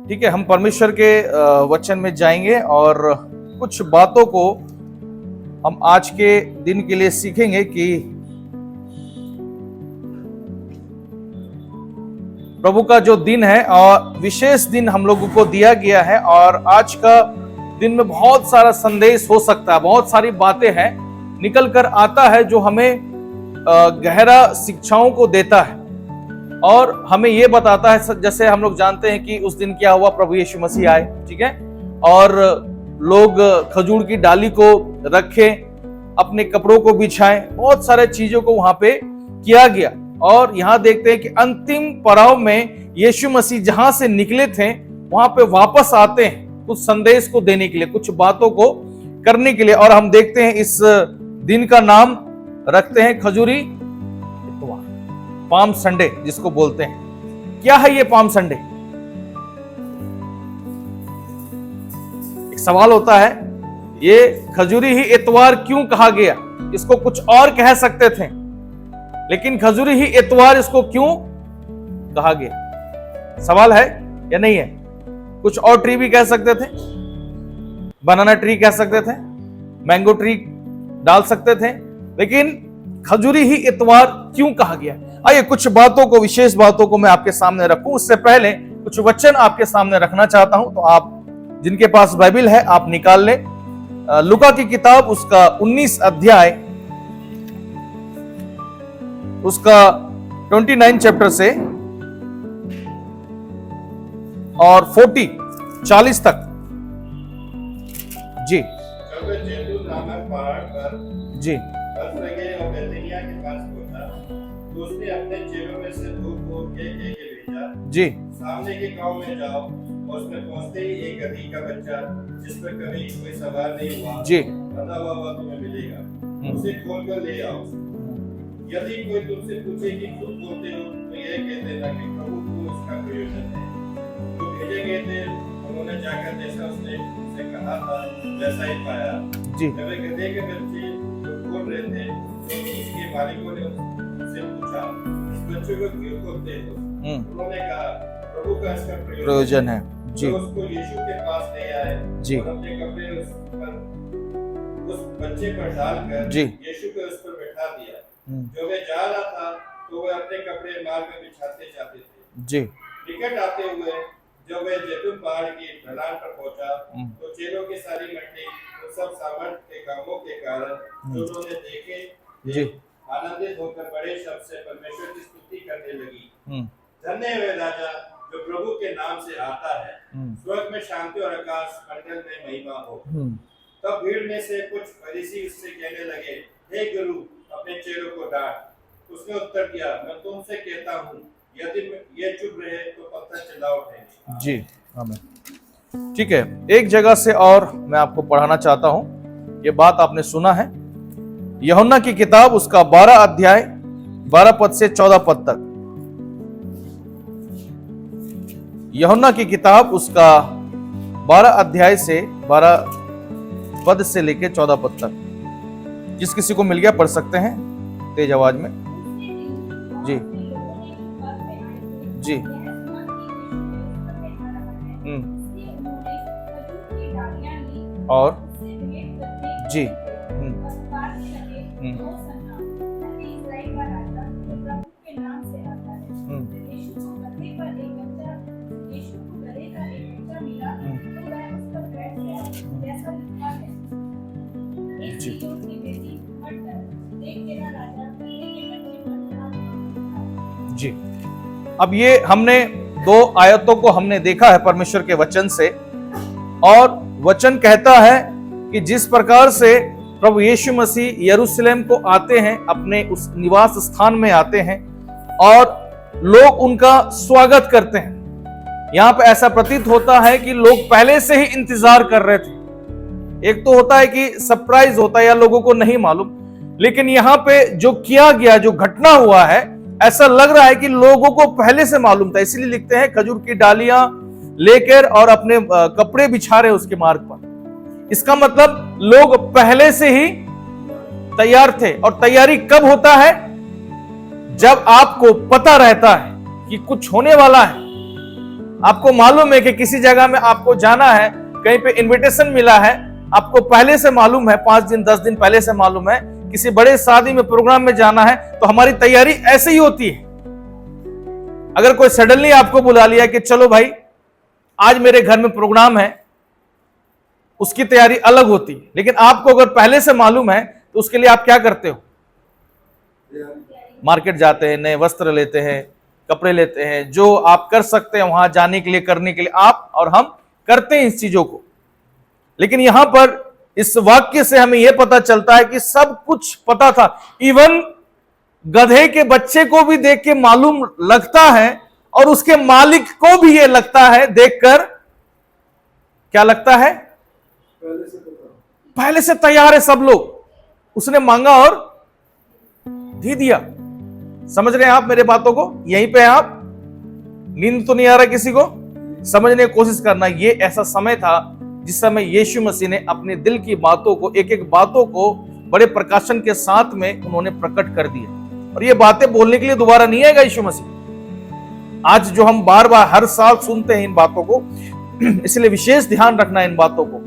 ठीक है, हम परमेश्वर के वचन में जाएंगे और कुछ बातों को हम आज के दिन के लिए सीखेंगे कि प्रभु का जो दिन है और विशेष दिन हम लोगों को दिया गया है, और आज का दिन में बहुत सारा संदेश हो सकता है, बहुत सारी बातें हैं निकल कर आता है जो हमें गहरा शिक्षाओं को देता है और हमें यह बताता है। जैसे हम लोग जानते हैं कि उस दिन क्या हुआ, प्रभु यीशु मसीह आए, ठीक है, और लोग खजूर की डाली को रखे, अपने कपड़ों को बिछाएं, बहुत सारे चीजों को वहां पे किया गया। और यहां देखते हैं कि अंतिम पड़ाव में यीशु मसीह जहां से निकले थे वहां पे वापस आते हैं कुछ संदेश को देने के लिए, कुछ बातों को करने के लिए। और हम देखते हैं इस दिन का नाम रखते हैं खजूरी इतवार, पाम संडे जिसको बोलते हैं। क्या है ये पाम संडे? एक सवाल होता है, ये खजूरी ही इतवार क्यों कहा गया? इसको कुछ और कह सकते थे, लेकिन खजूरी ही इतवार इसको क्यों कहा गया? सवाल है या नहीं है? कुछ और ट्री भी कह सकते थे, बनाना ट्री कह सकते थे, मैंगो ट्री डाल सकते थे, लेकिन खजूरी ही इतवार क्यों कहा गया? आइए कुछ बातों को, विशेष बातों को मैं आपके सामने रखूं। उससे पहले कुछ वचन आपके सामने रखना चाहता हूं, तो आप जिनके पास बाइबल है आप निकाल लें। लूका की किताब उसका 19 अध्याय उसका 29 चैप्टर से और 40 तक। जी जी तो उसने अपने चेलों में से दो को एक भेजा, जी, सामने के गांव में जाओ, और उसमें पहुंचते ही एक गधी का बच्चा जिस पर कभी कोई सवार नहीं हुआ, जी, बंधा हुआ तुम्हें मिलेगा, उसे खोलकर ले आओ। यदि कोई तुमसे पूछे कि क्यों बोलते हो, तो यह कह देना कि प्रभु को इसका प्रयोजन है। जो भेजे गए थे उन्होंने जाकर जैसा उसने उनसे कहा था वैसा ही पाया। जी। जब वे गधे के बच्चे खोल रहे थे तो उसके मालिकों ने उनसे पूछा, इस बच्चे को क्यों खोलते हो? उन्होंने कहा, प्रभु का इसका प्रयोजन है। जी। तो उसको यीशु के पास ले आए, जी, और अपने कपड़े उस बच्चे पर डालकर यीशु को उस पर बैठा दिया। जो वे जा रहा था तो वे अपने कपड़े मार्ग में बिछाते जाते थे। जी। निकट आते हुए जब वे जैतून पहाड़ की ढलान पर पहुंचा, तो चेलों की सारी मंडली उन सब सामर्थ के कामों के कारण जो उन्होंने देखे आनंदित होकर बड़े शब्द से परमेश्वर की स्तुति करने लगी। धन्य है राजा जो प्रभु के नाम से आता है, स्वर्ग में शांति और आकाश मंडल में महिमा हो। तब भीड़ में से कुछ फरीसी उससे कहने लगे, हे गुरु, अपने चेलों को डांट। उसने उत्तर दिया, मैं तुमसे कहता हूँ, यदि ये चुप रहे तो पत्थर चिल्ला उठेंगे। जी, आमीन। ठीक है, एक जगह से और मैं आपको पढ़ाना चाहता हूं। ये बात आपने सुना है, यूहन्ना की किताब उसका 12 अध्याय 12 पद से 14 पद तक। यूहन्ना की किताब उसका 12 अध्याय से 12 पद से लेके 14 पद तक। जिस किसी को मिल गया पढ़ सकते हैं तेज आवाज में। जी जी। और जी। जी, अब ये हमने दो आयतों को हमने देखा है परमेश्वर के वचन से, और वचन कहता है कि जिस प्रकार से प्रभु यीशु मसीह यरूशलेम को आते हैं, अपने उस निवास स्थान में आते हैं और लोग उनका स्वागत करते हैं। यहां पे ऐसा प्रतीत होता है कि लोग पहले से ही इंतजार कर रहे थे। एक तो होता है कि सरप्राइज होता है या लोगों को नहीं मालूम, लेकिन यहां पे जो किया गया, जो घटना हुआ है, ऐसा लग रहा है कि लोगों को पहले से मालूम था। इसलिए लिखते हैं खजूर की डालियां लेकर और अपने कपड़े बिछा रहे उसके मार्ग पर। इसका मतलब लोग पहले से ही तैयार थे। और तैयारी कब होता है? जब आपको पता रहता है कि कुछ होने वाला है, आपको मालूम है कि किसी जगह में आपको जाना है, कहीं पे इनविटेशन मिला है, आपको पहले से मालूम है, 5 दिन 10 दिन पहले से मालूम है, किसी बड़े शादी में प्रोग्राम में जाना है, तो हमारी तैयारी ऐसे ही होती है। अगर कोई सडनली आपको बुला लिया कि चलो भाई आज मेरे घर में प्रोग्राम है, उसकी तैयारी अलग होती है। लेकिन आपको अगर पहले से मालूम है तो उसके लिए आप क्या करते हो? मार्केट जाते हैं, नए वस्त्र लेते हैं, कपड़े लेते हैं, जो आप कर सकते हैं वहां जाने के लिए, करने के लिए आप और हम करते हैं इस चीजों को। लेकिन यहां पर इस वाक्य से हमें यह पता चलता है कि सब कुछ पता था। इवन गधे के बच्चे को भी देख के मालूम लगता है और उसके मालिक को भी यह लगता है देखकर, क्या लगता है? पहले से तैयार है सब लोग। उसने मांगा और दे दिया। समझ रहे हैं आप मेरे बातों को? यहीं पे आप, नींद तो नहीं आ रहा किसी को? समझने की कोशिश करना। ये ऐसा समय था जिस समय यीशु मसीह ने अपने दिल की बातों को, एक एक बातों को बड़े प्रकाशन के साथ में उन्होंने प्रकट कर दिया। और ये बातें बोलने के लिए दोबारा नहीं आएगा यीशु मसीह। आज जो हम बार बार हर साल सुनते हैं इन बातों को, इसलिए विशेष ध्यान रखना इन बातों को।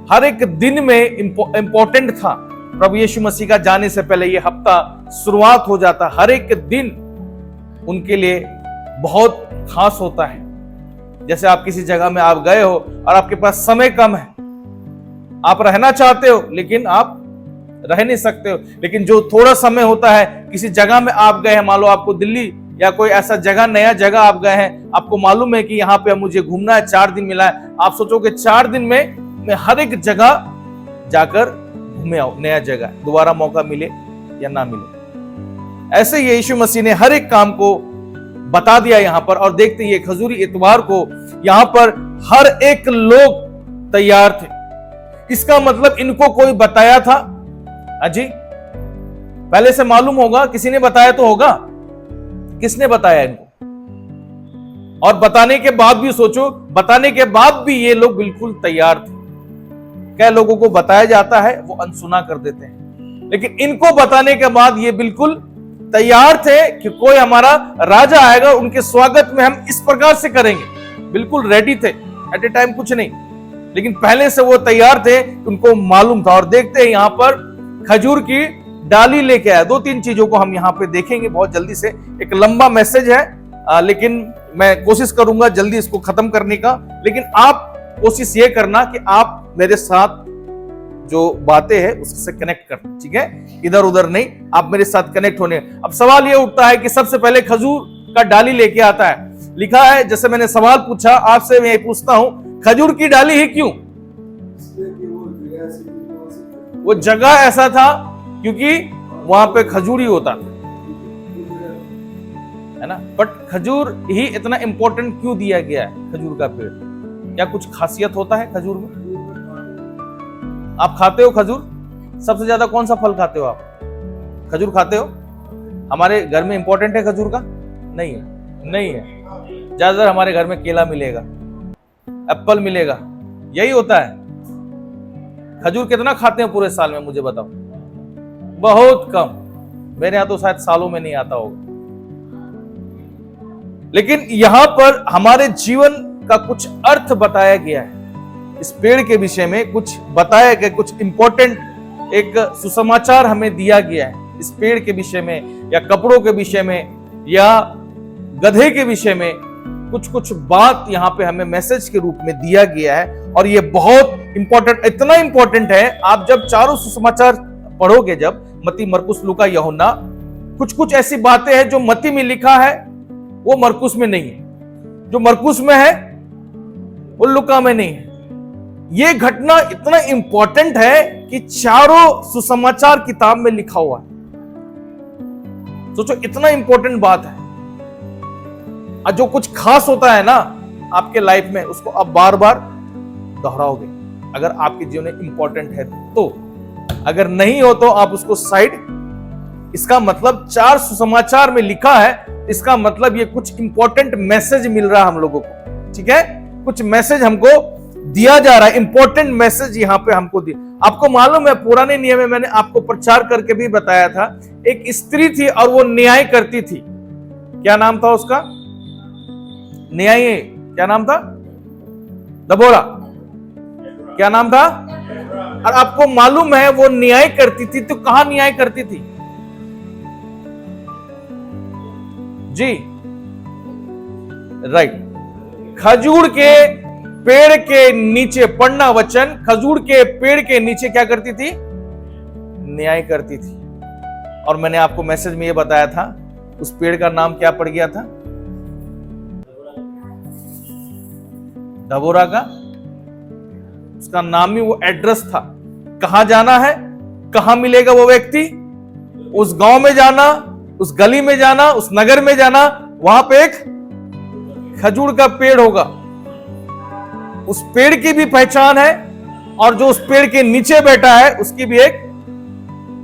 हर एक दिन में इंपॉर्टेंट था। प्रभु यीशु मसीह का जाने से पहले ये हफ्ता शुरुआत हो जाता। हर एक दिन उनके लिए बहुत खास होता है। जैसे आप किसी जगह में आप गए हो और आपके पास समय कम है, आप रहना चाहते हो लेकिन आप रह नहीं सकते हो। लेकिन जो थोड़ा समय होता है, किसी जगह में आप गए हैं, मान लो आपको दिल्ली या कोई ऐसा जगह, नया जगह आप गए हैं, आपको मालूम है कि यहाँ पे मुझे घूमना है, 4 दिन मिला है। आप सोचोगे 4 दिन में मैं हर एक जगह जाकर घूमे आओ, नया जगह, दोबारा मौका मिले या ना मिले। ऐसे ही यीशु मसीह ने हर एक काम को बता दिया यहां पर। और देखते ही खजूरी इतवार को यहां पर हर एक लोग तैयार थे। इसका मतलब इनको कोई बताया था? अजी पहले से मालूम होगा, किसी ने बताया तो होगा। किसने बताया इनको? और बताने के बाद भी सोचो, बताने के बाद भी ये लोग बिल्कुल तैयार थे। क्या लोगों को बताया जाता है वो अनसुना कर देते हैं, लेकिन इनको बताने के बाद ये बिल्कुल तैयार थे कि कोई हमारा राजा आएगा, उनके स्वागत में हम इस प्रकार से करेंगे। बिल्कुल रेडी थे, एट ए टाइम कुछ नहीं, लेकिन पहले से वो तैयार थे, उनको मालूम था। और देखते हैं यहां पर खजूर की डाली लेके आया। 2-3 चीजों को हम यहां पे देखेंगे बहुत जल्दी से। एक लंबा मैसेज है, लेकिन मैं कोशिश करूंगा जल्दी इसको खत्म करने का। लेकिन आप कोशिश ये करना कि आप मेरे साथ जो बातें हैं उससे कनेक्ट करना, ठीक है? इधर उधर नहीं, आप मेरे साथ कनेक्ट होने। अब सवाल ये उठता है कि सबसे पहले खजूर का डाली लेके आता है। लिखा है, जैसे मैंने सवाल पूछा, आपसे मैं पूछता हूं, खजूर की डाली ही क्यों? वो जगह ऐसा था क्योंकि वहां पे खजूर ही होता है ना। बट खजूर ही इतना इंपॉर्टेंट क्यों दिया गया है? खजूर का पेड़, क्या कुछ खासियत होता है खजूर में? आप खाते हो खजूर? सबसे ज्यादा कौन सा फल खाते हो आप? खजूर खाते हो? हमारे घर में इंपॉर्टेंट है खजूर का? नहीं है, नहीं है। ज्यादातर हमारे घर में केला मिलेगा, एप्पल मिलेगा, यही होता है। खजूर कितना खाते हैं पूरे साल में, मुझे बताओ? बहुत कम। मेरे यहां तो शायद सालों में नहीं आता होगा। लेकिन यहां पर हमारे जीवन का कुछ अर्थ बताया गया है। इस पेड़ के विषय में कुछ बताया गया, कुछ इंपॉर्टेंट एक सुसमाचार हमें दिया गया है इस पेड़ के विषय में, या कपड़ों के विषय में, या गधे के विषय में। कुछ कुछ बात यहां पे हमें मैसेज के रूप में दिया गया है। और ये बहुत इंपॉर्टेंट, इतना इंपॉर्टेंट है, आप जब चारों सुसमाचार पढ़ोगे, जब मत्ती, मरकुस, लूका, यूहन्ना, कुछ कुछ ऐसी बातें हैं जो मत्ती में लिखा है वो मरकुस में नहीं है, जो मरकुस में है वो लूका में नहीं है। यह घटना इतना इंपॉर्टेंट है कि चारों सुसमाचार किताब में लिखा हुआ है। सोचो, इतना इंपॉर्टेंट बात है। और जो कुछ खास होता है ना आपके लाइफ में, उसको आप बार बार दोहराओगे अगर आपके जीवन में इंपॉर्टेंट है तो। अगर नहीं हो तो आप उसको साइड। इसका मतलब 4 सुसमाचार में लिखा है, इसका मतलब ये कुछ इंपॉर्टेंट मैसेज मिल रहा है हम लोगों को, ठीक है? कुछ मैसेज हमको दिया जा रहा है, इंपॉर्टेंट मैसेज यहां पे हमको दिया। आपको मालूम है, पुराने नियम में मैंने आपको प्रचार करके भी बताया था, एक स्त्री थी और वो न्याय करती थी। क्या नाम था उसका? न्याय क्या नाम था? दबोरा। क्या नाम था? और आपको मालूम है वो न्याय करती थी, तो कहां न्याय करती थी? जी राइट, खजूर के पेड़ के नीचे, पढ़ना वचन, खजूर के पेड़ के नीचे क्या करती थी? न्याय करती थी। और मैंने आपको मैसेज में ये बताया था, उस पेड़ का नाम क्या पड़ गया था? दबोरा का, उसका नाम ही वो एड्रेस था। कहां जाना है, कहां मिलेगा वो व्यक्ति? उस गांव में जाना, उस गली में जाना, उस नगर में जाना, वहां पे एक खजूर का पेड़ होगा। उस पेड़ की भी पहचान है और जो उस पेड़ के नीचे बैठा है उसकी भी एक।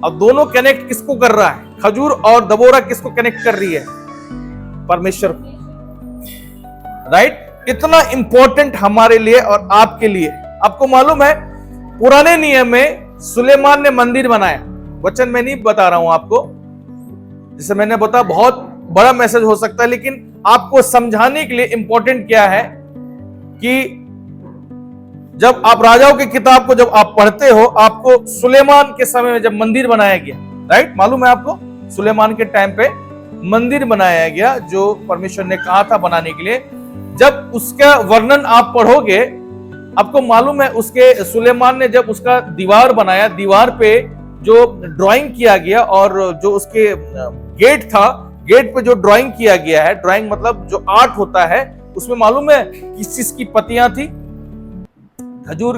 अब दोनों कनेक्ट किसको कर रहा है? खजूर और दबोरा किसको कनेक्ट कर रही है? परमेश्वर को। राइट, इतना इंपॉर्टेंट हमारे लिए और आपके लिए। आपको मालूम है पुराने नियम में सुलेमान ने मंदिर बनाया, वचन में नहीं बता रहा हूं आपको, जैसे मैंने बताया बहुत बड़ा मैसेज हो सकता है, लेकिन आपको समझाने के लिए इंपॉर्टेंट क्या है कि जब आप राजाओं की किताब को जब आप पढ़ते हो, आपको सुलेमान के समय में जब मंदिर बनाया गया, राइट, मालूम है आपको, सुलेमान के टाइम पे मंदिर बनाया गया जो परमेश्वर ने कहा था बनाने के लिए। जब उसका वर्णन आप पढ़ोगे, आपको मालूम है उसके सुलेमान ने जब उसका दीवार बनाया, दीवार पे जो ड्राइंग किया गया और जो उसके गेट था, गेट पे जो ड्राइंग किया गया है, ड्राइंग मतलब जो आर्ट होता है, उसमें मालूम है किस चीज की पत्तियां थी? खजूर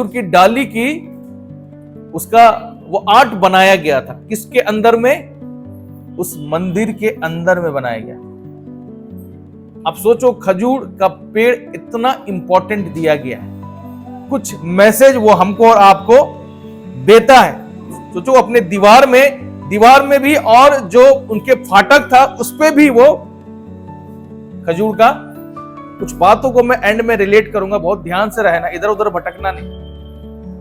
की डाली की, उसका वो आर्ट बनाया गया था। किसके अंदर में? उस मंदिर के अंदर में बनाया गया। अब सोचो, खजूर का पेड़ इतना इंपॉर्टेंट दिया गया है, कुछ मैसेज वो हमको और आपको देता है। सोचो अपने दीवार में भी, और जो उनके फाटक था उस पे भी वो खजूर का, कुछ बातों को मैं एंड में रिलेट करूंगा, बहुत ध्यान से रहना, इधर उधर भटकना नहीं,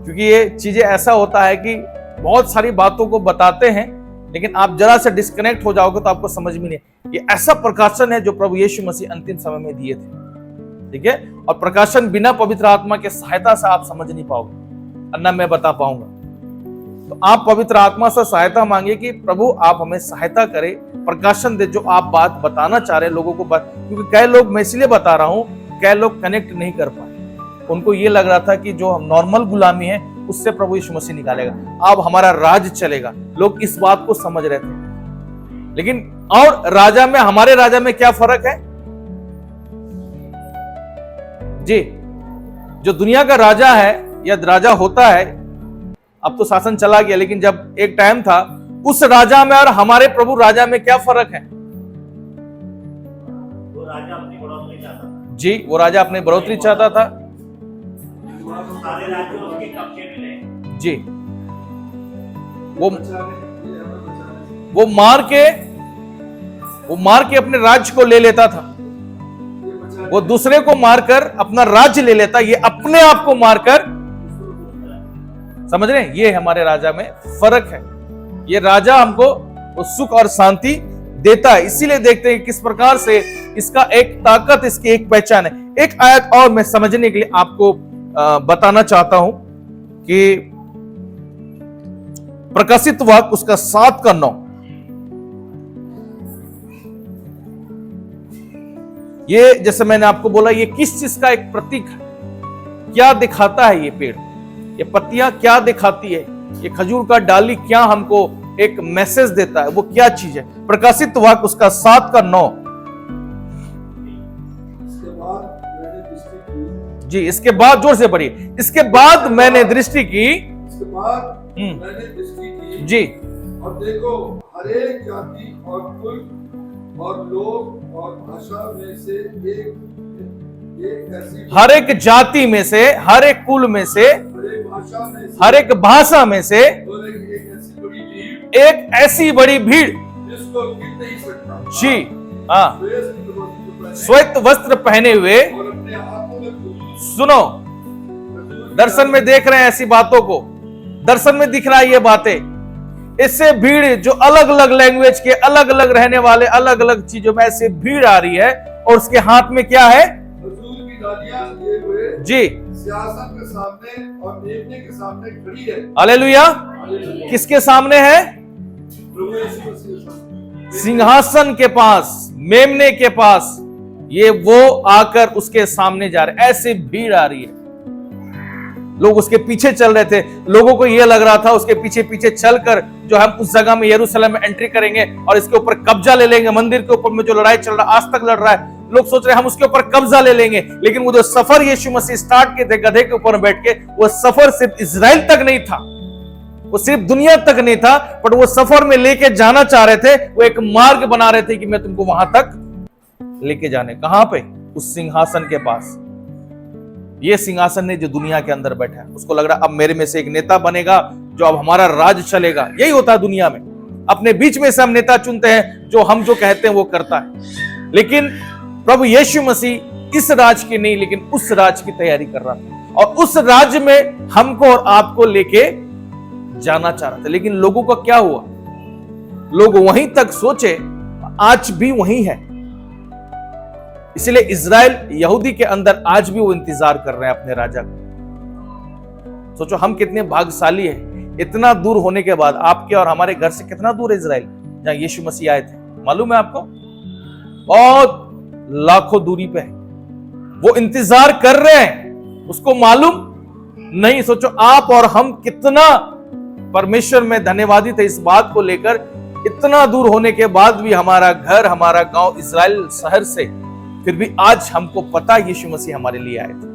क्योंकि ये चीजें ऐसा होता है कि बहुत सारी बातों को बताते हैं लेकिन आप जरा से डिस्कनेक्ट हो जाओगे तो आपको समझ में नहीं। ये ऐसा प्रकाशन है जो प्रभु यीशु मसीह अंतिम समय में दिए थे, ठीक है, और प्रकाशन बिना पवित्र आत्मा के सहायता से आप समझ नहीं पाओगे और ना मैं बता पाऊंगा। तो आप पवित्र आत्मा से सहायता मांगे कि प्रभु आप हमें सहायता करें, प्रकाशन दे जो आप बात बताना चाह रहे हैं लोगों को। क्योंकि कई लोग, मैं इसलिए बता रहा हूं, कई लोग कनेक्ट नहीं कर पाए। उनको ये लग रहा था कि जो नॉर्मल गुलामी है उससे प्रभु यीशु मसीह निकालेगा, अब हमारा राज चलेगा। लोग इस बात को समझ रहे थे, लेकिन और राजा में, हमारे राजा में क्या फर्क है जी? जो दुनिया का राजा है या राजा होता है, अब तो शासन चला गया, लेकिन जब एक टाइम था, उस राजा में और हमारे प्रभु राजा में क्या फर्क है? वो राजा अपनी बढ़ोतरी चाहता था जी, वो राजा अपनी बढ़ोतरी चाहता था सारे राज्य उसके कब्जे में ले जी। वो मार के अपने राज्य को ले लेता था, वो दूसरे को मारकर अपना राज्य ले लेता, ये अपने आप को मारकर, समझ रहे हैं? ये हमारे राजा में फर्क है। ये राजा हमको वो सुख और शांति देता है। इसीलिए देखते हैं किस प्रकार से इसका एक ताकत, इसकी एक पहचान है। एक आयत और मैं समझने के लिए आपको बताना चाहता हूं कि प्रकाशित वाक्य उसका 7:9, ये जैसे मैंने आपको बोला, ये किस चीज का एक प्रतीक है? क्या दिखाता है ये पेड़, ये पत्तियां क्या दिखाती है, ये खजूर का डाली क्या हमको एक मैसेज देता है, वो क्या चीज है? प्रकाशित वाक्य उसका 7:9 जी। इसके बाद जोर से पढ़िए, इसके बाद मैंने दृष्टि की, इसके बाद मैंने दृष्टि की जी, और देखो हर एक जाति और कुल और लोग और भाषा में से एक ऐसी, हर एक जाति में से, हर एक कुल में से, हर एक भाषा में से, हर एक भाषा में से और एक ऐसी बड़ी भीड़ जिसको गिन नहीं सकता जी, हाँ, श्वेत वस्त्र पहने हुए, और अपने हाथों में सुनो, दर्शन में देख रहे हैं ऐसी बातों को, दर्शन में दिख रहा है ये बातें। इससे भीड़ जो अलग अलग लैंग्वेज के, अलग अलग रहने वाले, अलग अलग चीजों में ऐसे भीड़ आ रही है, और उसके हाथ में क्या है? डालियां लिए हुए जी सिंहासन के सामने और मेमने के सामने खड़ी है। हालेलुया। किसके सामने है? प्रभु यीशु मसीह के सामने। सिंहासन के पास, मेमने के पास, ये वो आकर उसके सामने जा रहे। ऐसी भीड़ आ रही है, लोग उसके पीछे चल रहे थे। लोगों को यह लग रहा था उसके पीछे पीछे चलकर जो हम उस जगह में यरूशलेम में एंट्री करेंगे और इसके ऊपर कब्जा ले लेंगे। मंदिर के ऊपर में जो लड़ाई चल रहा, आज तक लड़ रहा है, लोग सोच रहे हैं हम उसके ऊपर कब्जा ले लेंगे। लेकिन वो जो सफर यीशु मसीह स्टार्ट किए थे गधे के ऊपर बैठ के, वो सफर सिर्फ इजराइल तक नहीं था, वो सिर्फ दुनिया तक नहीं था, पर वो सफर में लेके जाना चाह रहे थे। वो एक मार्ग बना रहे थे कि मैं तुमको वहां तक लेके जाने। कहां पे? उस सिंहासन के पास। ये सिंहासन ने जो दुनिया के अंदर बैठा है, उसको लग रहा अब मेरे में से एक नेता बनेगा जो अब हमारा राज चलेगा। यही होता है दुनिया में, अपने बीच में से हम नेता चुनते हैं, जो हम जो कहते हैं वो करता है। लेकिन प्रभु यीशु मसीह इस राज की नहीं, लेकिन उस राज की तैयारी कर रहा था और उस राज में हमको और आपको लेके जाना चाह रहा था। लेकिन लोगों का क्या हुआ? लोग वहीं तक सोचे, आज भी वहीं है। इसलिए इजराइल यहूदी के अंदर आज भी वो इंतजार कर रहे हैं अपने राजा का। सोचो हम कितने भाग्यशाली हैं, इतना दूर होने के बाद। आपके और हमारे घर से कितना दूर है इजराइल, जहां यीशु मसीह आए थे? मालूम है आपको? बहुत लाखों दूरी पे है। वो इंतजार कर रहे हैं, उसको मालूम नहीं। सोचो आप और हम कितना परमेश्वर में धन्यवादी थे इस बात को लेकर, इतना दूर होने के बाद भी हमारा घर, हमारा गांव इजराइल शहर से, फिर भी आज हमको पता यीशु मसीह हमारे लिए आए थे।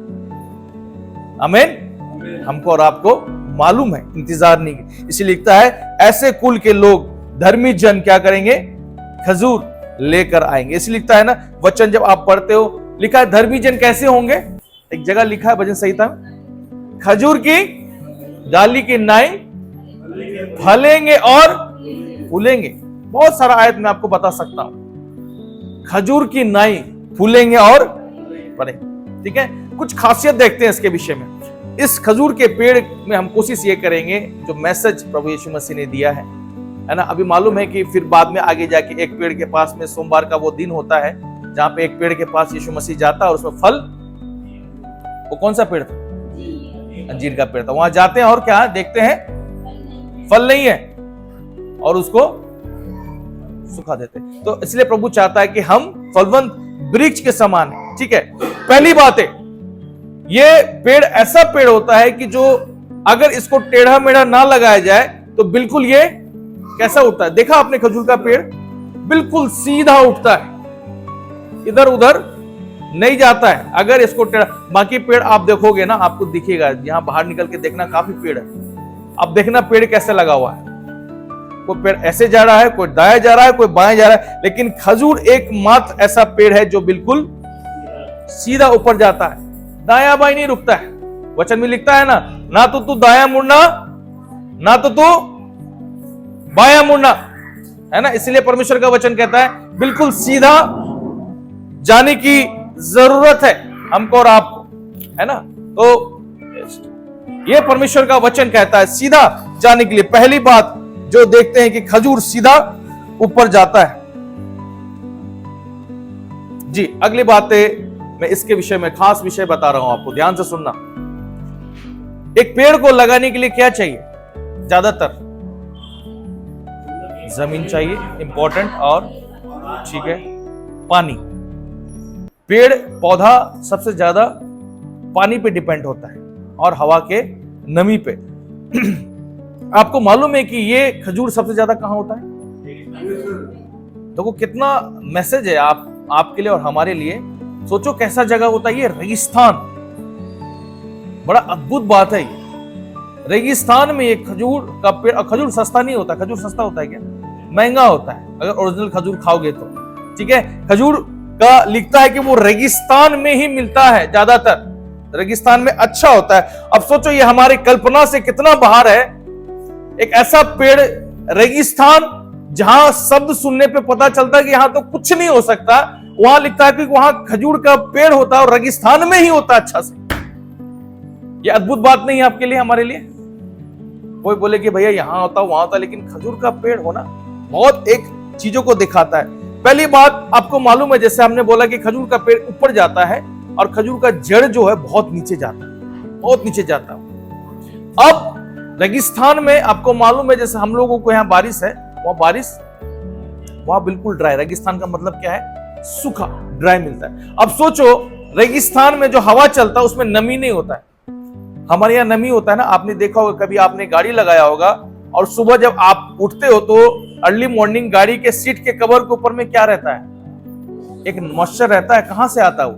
आमीन। हमको और आपको मालूम है, इंतजार नहीं की। इसलिए लिखता है ऐसे कुल के लोग धर्मी जन क्या करेंगे? खजूर लेकर आएंगे। इसलिए लिखता है ना, वचन जब आप पढ़ते हो, लिखा है धर्मी जन कैसे होंगे। एक जगह लिखा है भजन संहिता में, खजूर की डाली की नाई फलेंगे और फूलेंगे। बहुत सारा आयत मैं आपको बता सकता हूं। खजूर की नाई फूलेंगे और फलेंगे। ठीक है, कुछ खासियत देखते हैं इसके विषय में। इस खजूर के पेड़ में हम कोशिश ये करेंगे, जो मैसेज प्रभु यीशु मसीह ने दिया है ना। अभी मालूम है कि फिर बाद में आगे जाके एक पेड़ के पास में सोमवार का वो दिन होता है जहां पे एक पेड़ के पास यीशु मसीह जाता है और उसमें फल, वो कौन सा पेड़ था? अंजीर का पेड़ था। वहां जाते हैं और क्या देखते हैं? फल नहीं है और उसको सुखा देते हैं। तो इसलिए प्रभु चाहता है कि हम फलवंत वृक्ष के समान है। ठीक है, पहली बात है, ये पेड़ ऐसा पेड़ होता है कि जो अगर इसको टेढ़ा मेढ़ा ना लगाया जाए तो बिल्कुल ये कैसा उठता है? देखा आपने खजूर का पेड़? बिल्कुल सीधा उठता है, इधर उधर नहीं जाता है। अगर इसको टेढ़ा, बाकी पेड़ आप देखोगे ना, आपको दिखेगा, यहां बाहर निकल के देखना, काफी पेड़ है। अब देखना पेड़ कैसे लगा हुआ है। कोई पेड़ ऐसे जा रहा है, कोई दाएं जा रहा है, कोई बाएं जा रहा है, लेकिन खजूर एकमात्र ऐसा पेड़ है जो बिल्कुल सीधा ऊपर जाता है, दाया बाएं नहीं रुकता है। वचन में लिखता है ना तो तू दाया मुड़ना, ना तो तू बाया मुड़ना, है ना। इसलिए परमेश्वर का वचन कहता है बिल्कुल सीधा जाने की जरूरत है हमको और आपको, है ना। तो ये परमेश्वर का वचन कहता है सीधा जाने के लिए। पहली बात जो देखते हैं कि खजूर सीधा ऊपर जाता है। जी, अगली बात है, मैं इसके विषय में खास विषय बता रहा हूं आपको, ध्यान से सुनना। एक पेड़ को लगाने के लिए क्या चाहिए? ज्यादातर जमीन चाहिए, इंपॉर्टेंट, और ठीक है पानी। पेड़ पौधा सबसे ज्यादा पानी पे डिपेंड होता है और हवा के नमी पे। आपको मालूम है कि ये खजूर सबसे ज्यादा कहां होता है? तो कितना मैसेज है आपके लिए और हमारे लिए। सोचो कैसा जगह होता है ये, रेगिस्तान। बड़ा अद्भुत बात है ये। रेगिस्तान में ये खजूर का पेड़, खजूर सस्ता नहीं होता। खजूर सस्ता होता है क्या? महंगा होता है अगर ओरिजिनल खजूर खाओगे तो। ठीक है, खजूर का लिखता है कि वो रेगिस्तान में ही मिलता है, ज्यादातर रेगिस्तान में अच्छा होता है। अब सोचो ये हमारी कल्पना से कितना बाहर है। एक ऐसा पेड़ रेगिस्तान जहां शब्द सुनने पे पता चलता है कि यहां तो कुछ नहीं हो सकता, वहां लिखता है कि वहां खजूर का पेड़ होता है और रेगिस्तान में ही होता है अच्छा से। ये अद्भुत बात नहीं है आपके लिए, हमारे लिए? कोई बोले कि भैया यहां होता वहां होता, लेकिन खजूर का पेड़ होना बहुत एक चीजों को दिखाता है। पहली बात आपको मालूम है, जैसे हमने बोला कि खजूर का पेड़ ऊपर जाता है, और खजूर का जड़ जो है बहुत नीचे जाता है, बहुत नीचे जाता है। अब रेगिस्तान में आपको मालूम है, जैसे हम लोगों को यहाँ बारिश है, वहां बिल्कुल ड्राई। रेगिस्तान का मतलब क्या है? सूखा, ड्राई मिलता है। अब सोचो रेगिस्तान में जो हवा चलता है उसमें नमी नहीं होता है। हमारे यहाँ नमी होता है ना, आपने देखा होगा, कभी आपने गाड़ी लगाया होगा और सुबह जब आप उठते हो तो अर्ली मॉर्निंग गाड़ी के सीट के कवर के ऊपर में क्या रहता है? एक मॉइस्चर रहता है। कहां से आता है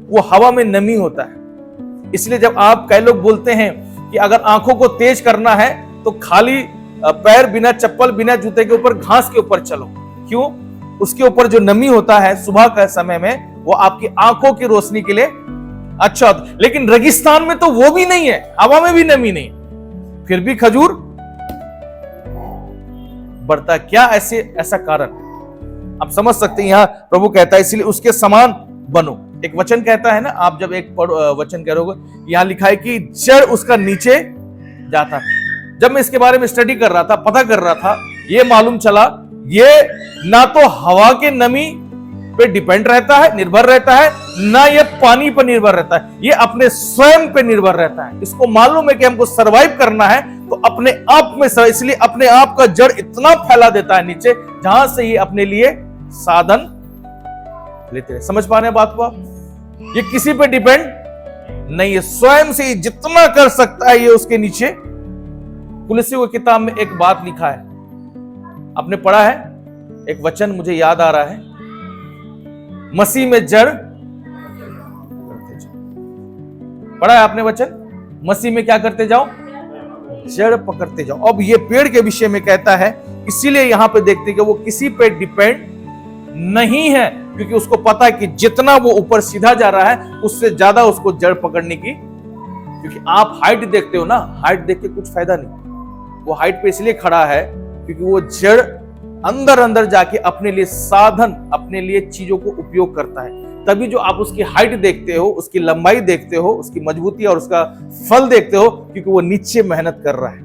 वो हवा में नमी होता है। इसलिए जब आप, कई लोग बोलते हैं कि अगर आंखों को तेज करना है तो खाली पैर बिना चप्पल बिना जूते के ऊपर घास के ऊपर चलो। क्यों? उसके ऊपर जो नमी होता है सुबह के समय में, वो आपकी आंखों की रोशनी के लिए अच्छा होता है। लेकिन रेगिस्तान में तो वो भी नहीं है, हवा में भी नमी नहीं, फिर भी खजूर बढ़ता। क्या ऐसा कारण? आप समझ सकते हैं। यहां प्रभु कहता है इसलिए उसके समान बनो। एक वचन कहता है ना, आप जब एक वचन करोगे, यहां लिखा है कि जड़ उसका नीचे जाता। जब मैं इसके बारे में स्टडी कर रहा था, पता कर रहा था, ये मालूम चला ये ना तो हवा के नमी पे डिपेंड रहता है, निर्भर रहता है, ना ये पानी पर निर्भर रहता है, ये अपने स्वयं पे निर्भर रहता है। इसको मालूम है कि हमको सरवाइव करना है तो अपने आप में, इसलिए अपने आप का जड़ इतना फैला देता है नीचे, जहां से ये अपने लिए साधन लेते हैं। समझ पा रहे हैं बात को आप? ये किसी पे डिपेंड नहीं है, स्वयं से जितना कर सकता है ये उसके नीचे। कुलसियों की किताब में एक बात लिखा है, आपने पढ़ा है, एक वचन मुझे याद आ रहा है, मसीह में जड़ पढ़ा है आपने वचन? मसीह में क्या करते जाओ? जड़ पकड़ते जाओ। अब ये पेड़ के विषय में कहता है, इसीलिए यहां पे देखते हैं कि वो किसी पे डिपेंड नहीं है, क्योंकि उसको पता है कि जितना वो ऊपर सीधा जा रहा है उससे ज्यादा उसको जड़ पकड़ने की। क्योंकि आप हाइट देखते हो ना, हाइट देख के कुछ फायदा नहीं। वो हाइट पे इसलिए खड़ा है क्योंकि वो जड़ अंदर अंदर जाके अपने लिए साधन, अपने लिए चीजों को उपयोग करता है। तभी जो आप उसकी हाइट देखते हो, उसकी लंबाई देखते हो, उसकी मजबूती और उसका फल देखते हो, क्योंकि वो नीचे मेहनत कर रहा है।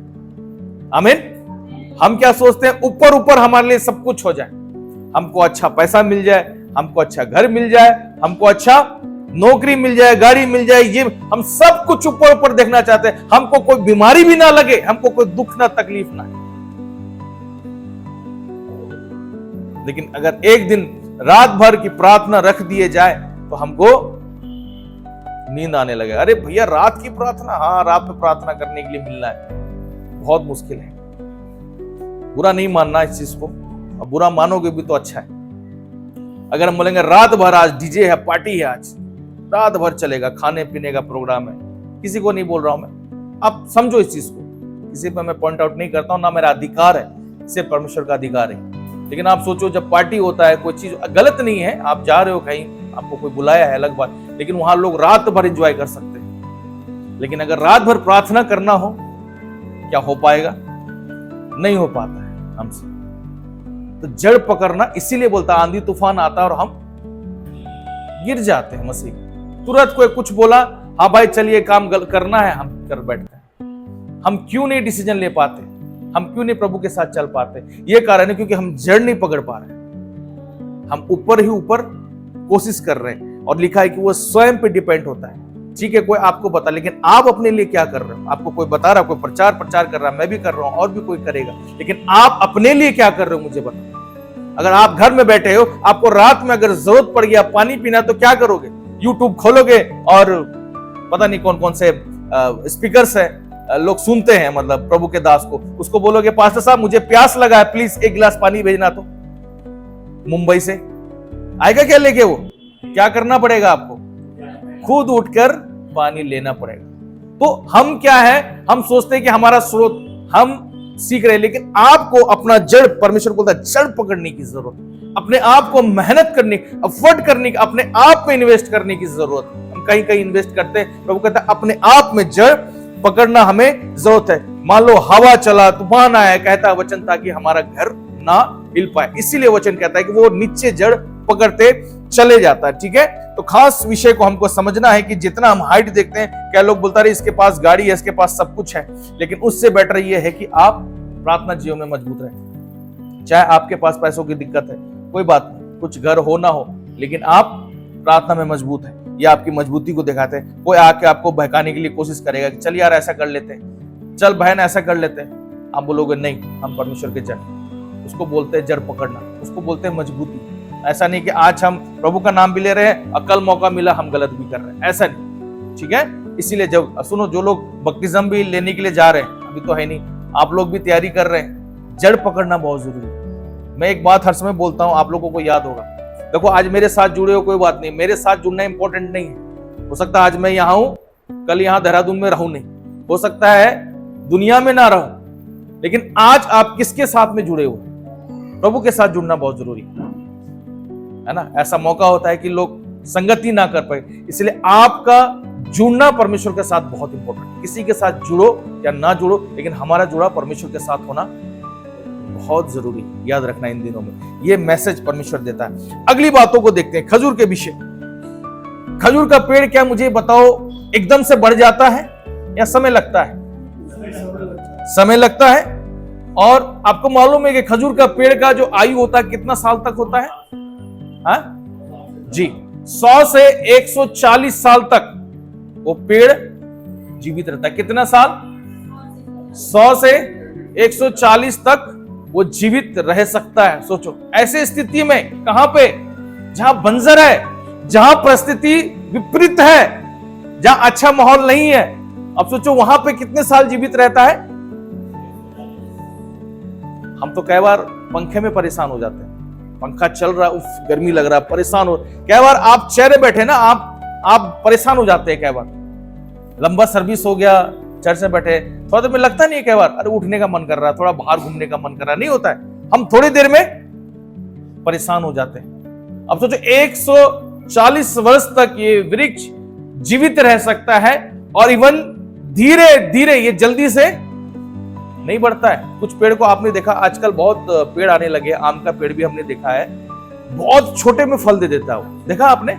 आमीन। हम क्या सोचते हैं? ऊपर ऊपर हमारे लिए सब कुछ हो जाए, हमको अच्छा पैसा मिल जाए, हमको अच्छा घर मिल जाए, हमको अच्छा नौकरी मिल जाए, गाड़ी मिल जाए, ये हम सब कुछ ऊपर ऊपर देखना चाहते हैं। हमको कोई बीमारी भी ना लगे, हमको कोई दुख ना तकलीफ ना। लेकिन अगर एक दिन रात भर की प्रार्थना रख दिए जाए तो हमको नींद आने लगे। अरे भैया रात की प्रार्थना, हाँ रात में प्रार्थना करने के लिए मिलना है, बहुत मुश्किल है। बुरा नहीं मानना इस चीज को, और बुरा मानोगे भी तो अच्छा है। अगर हम बोलेंगे रात भर आज डीजे है, पार्टी है, आज रात भर चलेगा, खाने पीने का प्रोग्राम है, किसी को नहीं बोल रहा हूं मैं, आप समझो इस चीज को, किसी पर मैं पॉइंट आउट नहीं करता हूं, ना मेरा अधिकार है, सिर्फ परमेश्वर का अधिकार है। लेकिन आप सोचो जब पार्टी होता है, कोई चीज गलत नहीं है, आप जा रहे हो कहीं, आपको कोई बुलाया है अलग बात, लेकिन वहां लोग रात भर एंजॉय कर सकते हैं। लेकिन अगर रात भर प्रार्थना करना हो, क्या हो पाएगा? नहीं हो पाता है हमसे। तो जड़ पकड़ना, इसीलिए बोलता आंधी तूफान आता है और हम गिर जाते हैं। मसीह तुरंत कोई कुछ बोला, हाँ भाई चलिए काम करना है, हम कर बैठते हैं। हम क्यों नहीं डिसीजन ले पाते? हम क्यों नहीं प्रभु के साथ चल पाते? ये कारण है क्योंकि हम जड़ नहीं पकड़ पा रहे, हम ऊपर ही ऊपर कोशिश कर रहे हैं। और लिखा है कि वो स्वयं पे डिपेंड होता है। ठीक है, कोई आपको बता, लेकिन आप अपने लिए क्या कर रहे हो? आपको कोई बता रहा, कोई प्रचार कर रहा है, मैं भी कर रहा हूं, और भी कोई करेगा, लेकिन आप अपने लिए क्या कर रहे हो मुझे बताओ। अगर आप घर में बैठे हो, आपको रात में अगर जरूरत पड़ गया पानी पीना, तो क्या करोगे? यूट्यूब खोलोगे और पता नहीं कौन कौन से स्पीकर्स है, लोग सुनते हैं, मतलब प्रभु के दास को, उसको बोलोगे पास्टर साहब मुझे प्यास लगा है, प्लीज एक गिलास पानी भेजना। तो मुंबई से आएगा क्या लेके? वो क्या करना पड़ेगा आपको? खुद उठकर पानी लेना पड़ेगा। तो हम क्या है, हम सोचते हैं कि हमारा स्रोत हम सीख रहे हैं, लेकिन आपको अपना जड़, परमेश्वर बोलता है जड़ पकड़ने की जरूरत, अपने आप को मेहनत करने, एफर्ट करने की, अपने आप में इन्वेस्ट करने की जरूरत। हम कहीं कहीं इन्वेस्ट करते हैं, प्रभु कहता है अपने आप में जड़ पकड़ना हमें जरूरत है। मान लो हवा चला, तूफान आया, कहता वचन था कि हमारा घर ना हिल पाए, इसीलिए वचन कहता है कि वो नीचे जड़ पकड़ते चले जाता है। ठीक है, तो खास विषय को हमको समझना है कि जितना हम हाइट देखते हैं, क्या लोग बोलता रहे इसके पास गाड़ी है, इसके पास सब कुछ है, लेकिन उससे बेटर ये है कि आप प्रार्थना जीवन में मजबूत रहे। चाहे आपके पास पैसों की दिक्कत है, कोई बात नहीं, कुछ घर हो ना हो, लेकिन आप प्रार्थना में मजबूत है, ये आपकी मजबूती को दिखाते हैं। कोई आके आपको बहकाने के लिए कोशिश करेगा कि चल यार ऐसा कर लेते हैं, चल बहन ऐसा कर लेते हैं, आप बोलोगे नहीं हम परमेश्वर के जन। उसको बोलते हैं जड़ पकड़ना, उसको बोलते हैं मजबूती। ऐसा नहीं कि आज हम प्रभु का नाम भी ले रहे हैं और कल मौका मिला हम गलत भी कर रहे हैं, ऐसा नहीं, ठीक है। इसीलिए जब सुनो, जो लोग बपतिस्म भी लेने के लिए जा रहे हैं, अभी तो है नहीं, आप लोग भी तैयारी कर रहे हैं, जड़ पकड़ना बहुत जरूरी है। मैं एक बात हर समय बोलता हूं, आप लोगों को याद होगा, देखो आज मेरे साथ जुड़े हो कोई बात नहीं, मेरे साथ जुड़ना इंपॉर्टेंट नहीं है। हो सकता है आज मैं यहाँ हूं, कल यहाँ देहरादून में रहूं नहीं, हो सकता है दुनिया में ना रहूं, लेकिन आज आप किसके साथ में जुड़े हो? प्रभु के साथ जुड़ना बहुत जरूरी है ना। ऐसा मौका होता है कि लोग संगति ना कर पाए, इसलिए आपका जुड़ना परमेश्वर के साथ बहुत इंपॉर्टेंट है। किसी के साथ जुड़ो या ना जुड़ो, लेकिन हमारा जुड़ा परमेश्वर के साथ होना बहुत जरूरी, याद रखना इन दिनों में। ये मैसेज परमेश्वर देता है। अगली बातों को देखते हैं, खजूर के विषय। खजूर का पेड़ क्या मुझे बताओ एकदम से बढ़ जाता है या समय लगता है? समय लगता है। और आपको मालूम है कि खजूर का पेड़ का जो आयु होता है कितना साल तक होता है? हाँ जी, 100 से 140 साल तक वो पेड़ जीवित रहता है। कितना साल? 100 से 140 तक वो जीवित रह सकता है। सोचो, ऐसे स्थिति में कहां पे, जहां बंजर है, जहां परिस्थिति विपरीत है, जहां अच्छा माहौल नहीं है, अब सोचो वहां पे कितने साल जीवित रहता है। हम तो कई बार पंखे में परेशान हो जाते हैं, पंखा चल रहा है, उफ गर्मी लग रहा है, परेशान हो। कई बार आप चेहरे बैठे ना, आप परेशान हो जाते हैं। कई बार लंबा सर्विस हो गया, चर्च में बैठे, थोड़ा देर में लगता नहीं है कई बार अरे उठने का मन कर रहा है, थोड़ा बाहर घूमने का मन कर रहा है, नहीं होता है। हम थोड़ी देर में परेशान हो जाते हैं। अब सोचो 140 वर्ष तक ये वृक्ष जीवित रह सकता है, और इवन धीरे धीरे, ये जल्दी से नहीं बढ़ता है। कुछ पेड़ को आपने देखा, आजकल बहुत पेड़ आने लगे, आम का पेड़ भी हमने देखा है, बहुत छोटे में फल दे देता है। देखा आपने,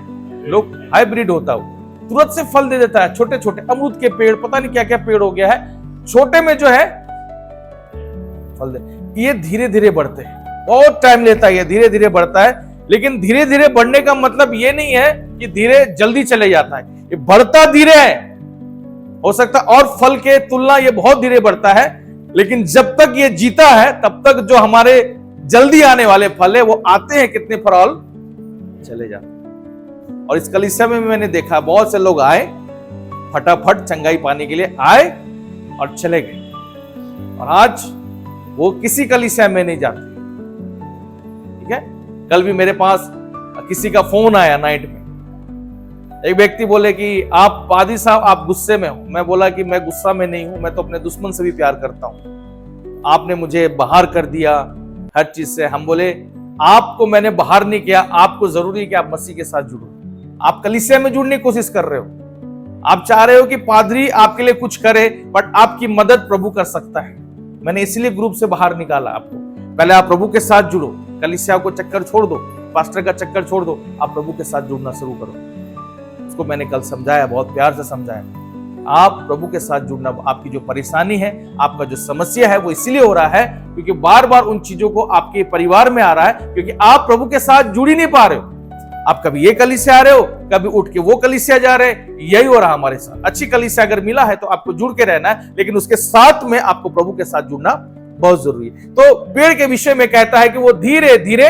लोग हाइब्रिड होता है, तुरंत से फल दे देता है। छोटे छोटे अमरूद के पेड़, पता नहीं क्या क्या पेड़ हो गया है, छोटे में जो है फल दे। ये धीरे धीरे बढ़ते हैं, बहुत टाइम लेता है, ये धीरे धीरे बढ़ता है। लेकिन धीरे धीरे बढ़ने का मतलब ये नहीं है कि धीरे जल्दी चले जाता है, ये बढ़ता धीरे है। हो सकता है और फल के तुलना ये बहुत धीरे बढ़ता है, लेकिन जब तक ये जीता है तब तक जो हमारे जल्दी आने वाले फल है वो आते हैं, कितने फरौल चले जाते हैं। और इस कलीसिया में मैंने देखा बहुत से लोग आए, फटाफट चंगाई पाने के लिए आए और चले गए, और आज वो किसी कलीसिया में नहीं जाते। ठीक है, कल भी मेरे पास किसी का फोन आया नाइट में, एक व्यक्ति बोले कि आप पादी साहब आप गुस्से में हो। मैं बोला कि मैं गुस्सा में नहीं हूं, मैं तो अपने दुश्मन से भी प्यार करता हूं। आपने मुझे बाहर कर दिया हर चीज से। हम बोले आपको मैंने बाहर नहीं किया, आपको जरूरी है कि आप मसीह के साथ जुड़ो। आप कलीसिया में जुड़ने की कोशिश कर रहे हो, आप चाह रहे हो कि पादरी आपके लिए कुछ करे, बट आपकी मदद प्रभु कर सकता है। मैंने इसलिए ग्रुप से बाहर निकाला आपको। पहले आप प्रभु के साथ जुड़ो, कलीसिया को चक्कर छोड़ दो, पास्टर का चक्कर छोड़ दो, आप प्रभु के साथ जुड़ना शुरू करो। उसको मैंने कल समझाया, बहुत प्यार से समझाया। आप प्रभु के साथ जुड़ना, आपकी जो परेशानी है, आपका जो समस्या है, वो इसीलिए हो रहा है क्योंकि बार बार उन चीजों को आपके परिवार में आ रहा है, क्योंकि आप प्रभु के साथ जुड़ ही नहीं पा रहे हो। आप कभी ये कलीसिया आ रहे हो, कभी उठ के वो कलीसिया जा रहे हैं। यही हो रहा हमारे साथ। अच्छी कलीसिया अगर मिला है तो आपको जुड़ के रहना है, लेकिन उसके साथ में आपको प्रभु के साथ जुड़ना बहुत जरूरी है। तो पेड़ के विषय में कहता है कि वो धीरे धीरे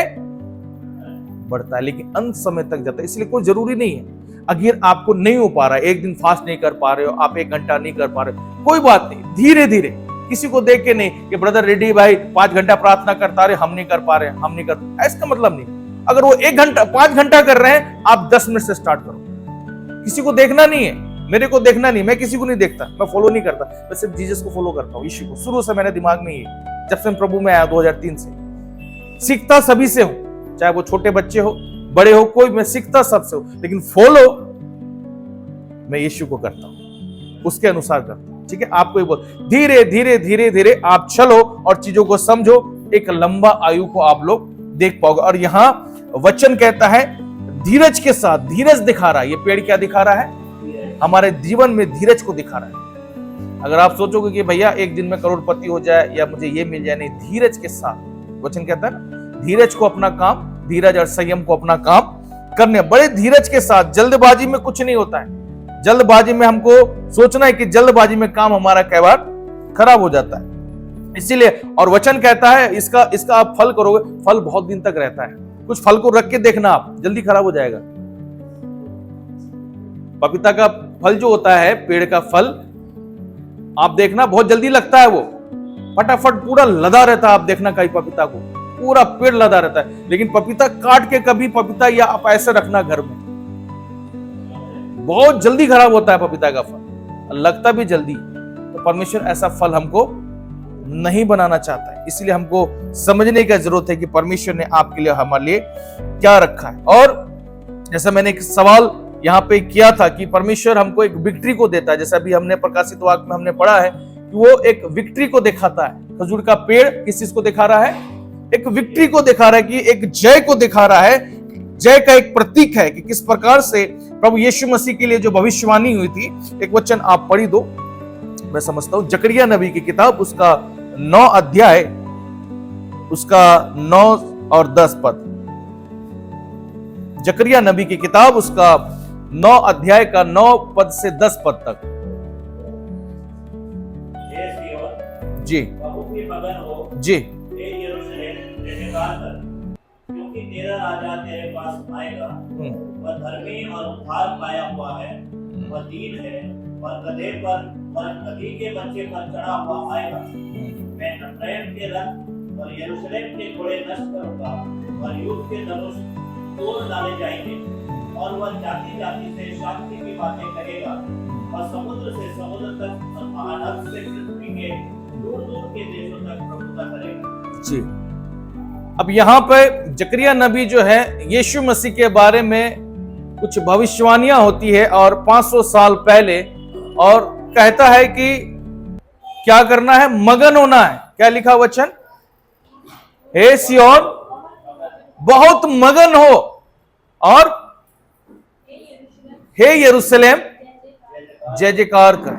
बढ़ता है, लेकिन अंत समय तक जाता है। इसलिए कोई जरूरी नहीं है अगर आपको नहीं हो पा रहा है, एक दिन फास्ट नहीं कर पा रहे हो, आप 1 घंटा नहीं कर पा रहे हो, कोई बात नहीं, धीरे धीरे। किसी को देख के नहीं कि ब्रदर रेड्डी भाई 5 घंटा प्रार्थना करता रहे, हम नहीं कर पा रहे, हम नहीं कर, इसका मतलब नहीं। अगर वो 1 घंटा 5 घंटा कर रहे हैं, आप 10 मिनट से स्टार्ट करो। किसी को देखना नहीं है, मेरे को देखना नहीं, मैं किसी को नहीं देखता, मैं फॉलो नहीं करता, मैं सिर्फ जीसस को फॉलो करता हूँ, यीशु को। शुरू से मेरे दिमाग में ये, जब से मैं प्रभु में आया 2003 से, सीखता सभी से हूं, चाहे वो छोटे बच्चे हो बड़े हो, कोई, मैं सीखता सबसे हूं, लेकिन फॉलो मैं यीशु को करता हूं, उसके अनुसार करता हूं। ठीक है, आपको ये बोल, धीरे धीरे धीरे धीरे आप चलो और चीजों को समझो, एक लंबा आयु को आप लोग देख पाओगे। और यहां वचन कहता है धीरज के साथ, धीरज दिखा रहा है। ये पेड़ क्या दिखा रहा है? हमारे जीवन में धीरज को दिखा रहा है। अगर आप सोचोगे कि भैया एक दिन में करोड़पति हो जाए या मुझे ये मिल जाए, नहीं, धीरज के साथ। वचन कहता है ना, धीरज को अपना काम, धीरज और संयम को अपना काम करने, बड़े धीरज के साथ। जल्दबाजी में कुछ नहीं होता है। जल्दबाजी में हमको सोचना है कि जल्दबाजी में काम हमारा कई बार खराब हो जाता है। इसीलिए और वचन कहता है इसका आप फल करोगे, फल बहुत दिन तक रहता है। कुछ फल को रख के देखना, आप जल्दी खराब हो जाएगा। पपीता का फल जो होता है, पेड़ का फल, आप देखना बहुत जल्दी लगता है, वो फटाफट पूरा लदा रहता है। आप देखना कहीं पपीता को पूरा पेड़ लदा रहता है, लेकिन पपीता काट के कभी पपीता या आप ऐसे रखना घर में, बहुत जल्दी खराब होता है पपीता का फल, लगता भी जल्दी। तो परमेश्वर ऐसा फल हमको नहीं बनाना चाहता है। इसलिए हमको समझने की जरूरत है कि परमेश्वर ने आपके लिए, हमारे लिए क्या रखा है। और जैसा मैंने एक सवाल यहाँ पे किया था कि परमेश्वर हमको एक विक्ट्री को देता है, जैसा अभी हमने प्रकाशित वाक्य में हमने पढ़ा है कि वो एक विक्ट्री को दिखाता है। खजूर का पेड़ किस चीज को दिखा रहा है? एक विक्ट्री को दिखा रहा है, कि एक जय को दिखा रहा है। जय का एक प्रतीक है कि किस प्रकार से प्रभु यीशु मसीह के लिए जो भविष्यवाणी हुई थी। एक वचन आप पढ़ी दो, मैं समझता हूं, जकरिया नबी की किताब, उसका 9 अध्याय, उसका 9 और 10 पद। जकरिया नबी की किताब, उसका 9 अध्याय का 9 पद से 10 पद तक। जी मगन हो जी, क्योंकि तेरा राजा तेरे पास आएगा, वह धर्मी और उद्धार पाया हुआ है, वह दीन है और गधे पर और नदी के बच्चे पर चढ़ा हुआ आएगा। मैं अफ्राइम के रथ और यरूशलेम के घोड़े नष्ट करूंगा और युद्ध के धनुष तोड़ डाले जाएंगे, और वह जाति जाति से शांति की बातें करेगा, और समुद्र से समुद्र तक और महानद से पृथ्वी के दूर दूर के देशों तक प्रभुता करेगा। जी, अब यहाँ पे जकरिया नबी जो है यीशु मसीह के बारे में कुछ भविष्यवाणियां होती है, और 500 साल पहले, और कहता है कि क्या करना है? मगन होना है। क्या लिखा वचन? हे सिय्योन बहुत मगन हो, और हे यरूशलेम जय जयकार कर।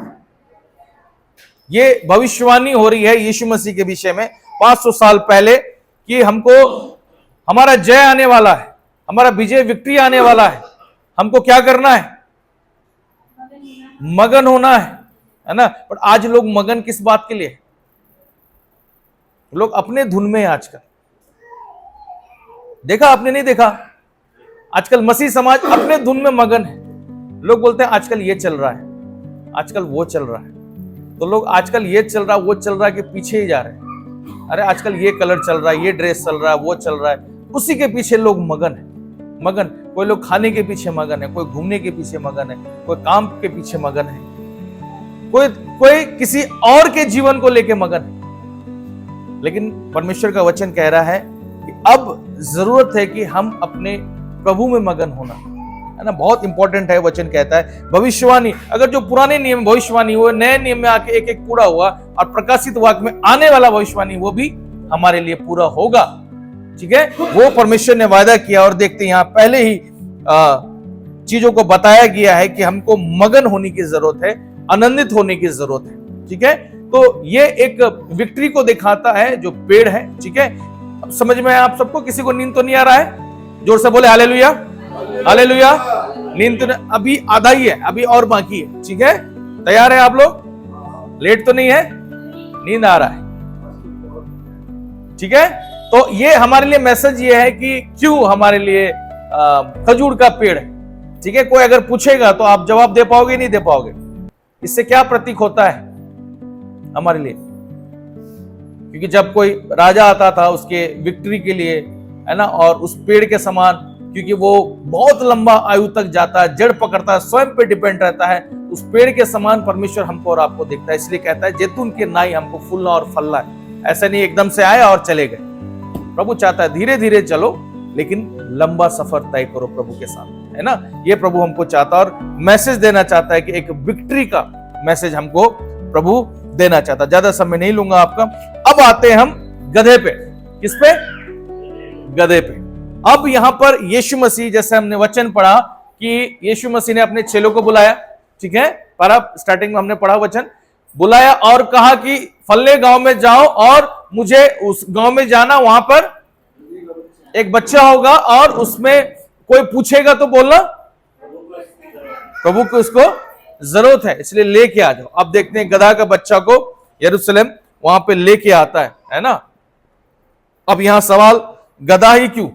ये भविष्यवाणी हो रही है यीशु मसीह के विषय में 500 साल पहले, कि हमको हमारा जय आने वाला है, हमारा विजय, विक्ट्री आने वाला है। हमको क्या करना है? मगन होना है ना। पर आज लोग मगन किस बात के लिए? लोग अपने धुन में है आजकल। देखा आपने? नहीं देखा? आजकल मसीह समाज अपने धुन में मगन है। लोग बोलते हैं आजकल ये चल रहा है, आजकल वो चल रहा है, तो लोग आजकल ये चल रहा है वो चल रहा है के पीछे ही जा रहे हैं। अरे आजकल ये कलर चल रहा है, ये ड्रेस चल रहा है, वो चल रहा है, उसी के पीछे लोग मगन है। मगन, कोई लोग खाने के पीछे मगन है, कोई घूमने के पीछे मगन है, कोई काम के पीछे मगन है, कोई किसी और के जीवन को लेके मगन है। लेकिन परमेश्वर का वचन कह रहा है कि अब जरूरत है कि हम अपने प्रभु में मगन होना है ना। बहुत इंपॉर्टेंट है। वचन कहता है भविष्यवाणी, अगर जो पुराने नियम में भविष्यवाणी हुए, नए नियम में आके एक एक पूरा हुआ, और प्रकाशित वाक्य में आने वाला भविष्यवाणी वो भी हमारे लिए पूरा होगा। ठीक है, वो परमेश्वर ने वायदा किया। और देखते हैं यहाँ पहले ही चीजों को बताया गया है कि हमको मगन होने की जरूरत है, आनंदित होने की जरूरत है। ठीक है, तो ये एक विक्ट्री को दिखाता है जो पेड़ है। ठीक है, अब समझ में आप सबको? किसी को नींद तो नहीं आ रहा है? जोर से बोले हालेलुया, हालेलुया। नींद तो अभी आधा ही है, अभी और बाकी है। ठीक है, तैयार है आप लोग? लेट तो नहीं है? नींद आ रहा है? ठीक है, तो ये हमारे लिए मैसेज ये है कि क्यों हमारे लिए खजूर का पेड़ है। ठीक है, कोई अगर पूछेगा तो आप जवाब दे पाओगे? नहीं दे पाओगे? इससे क्या प्रतीक होता है हमारे लिए? क्योंकि जब कोई राजा आता था उसके विक्ट्री के लिए, है ना, और उस पेड़ के समान, क्योंकि वो बहुत लंबा आयु तक जाता है, जड़ पकड़ता है, स्वयं पे डिपेंड रहता है, उस पेड़ के समान परमेश्वर हमको और आपको देखता है। इसलिए कहता है जैतून के नाई हमको फूलना और फलना है। ऐसा नहीं एकदम से आया और चले गए। प्रभु चाहता है धीरे धीरे चलो, लेकिन लंबा सफर तय करो प्रभु के साथ, है ना। ये प्रभु हमको चाहता है और मैसेज देना चाहता है कि एक विक्ट्री का मैसेज हमको प्रभु देना चाहता। ज्यादा समय नहीं लूंगा आपका। अब आते हैं हम गधे पे। किस पे? गधे पे। अब यहां पर यीशु मसीह, जैसे हमने वचन पढ़ा कि यीशु मसीह ने अपने चेलों को बुलाया। ठीक है, पर अब स्टार्टिंग में हमने पढ़ा वचन, बुलाया और कहा कि फल्ले गांव में जाओ और मुझे उस गांव में जाना, वहां पर एक बच्चा होगा और उसमें कोई पूछेगा तो बोलना प्रभु को इसको जरूरत है, इसलिए लेके आ जाओ। अब देखते हैं गधा का बच्चा को यरूशलेम वहां पे लेके आता है ना। अब यहां सवाल, गधा ही क्यों,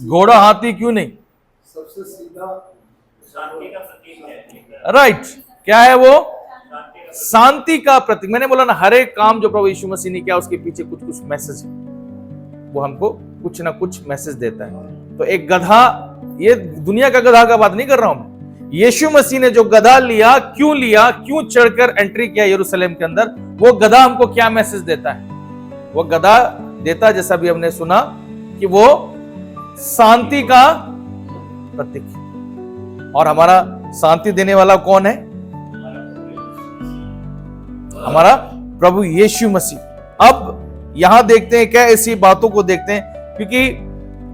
घोड़ा हाथी क्यों नहीं? सबसे सीधा शांति का प्रतीक है। राइट, क्या है वो? शांति का प्रतीक। मैंने बोला ना, हर एक काम जो प्रभु यीशु मसीह ने किया उसके पीछे कुछ कुछ मैसेज है, वो हमको कुछ ना कुछ मैसेज देता है। तो एक गधा, ये दुनिया का गधा का बात नहीं कर रहा हूं मैं, यीशु मसीह ने जो गधा लिया, क्यों चढ़कर एंट्री किया यरूशलेम के अंदर, वो गधा हमको क्या मैसेज देता है? वो गधा देता, जैसा भी हमने सुना, कि वो शांति का प्रतीक है। और हमारा शांति देने वाला कौन है? हमारा प्रभु यीशु मसीह। अब यहां देखते हैं, क्या ऐसी बातों को देखते हैं, क्योंकि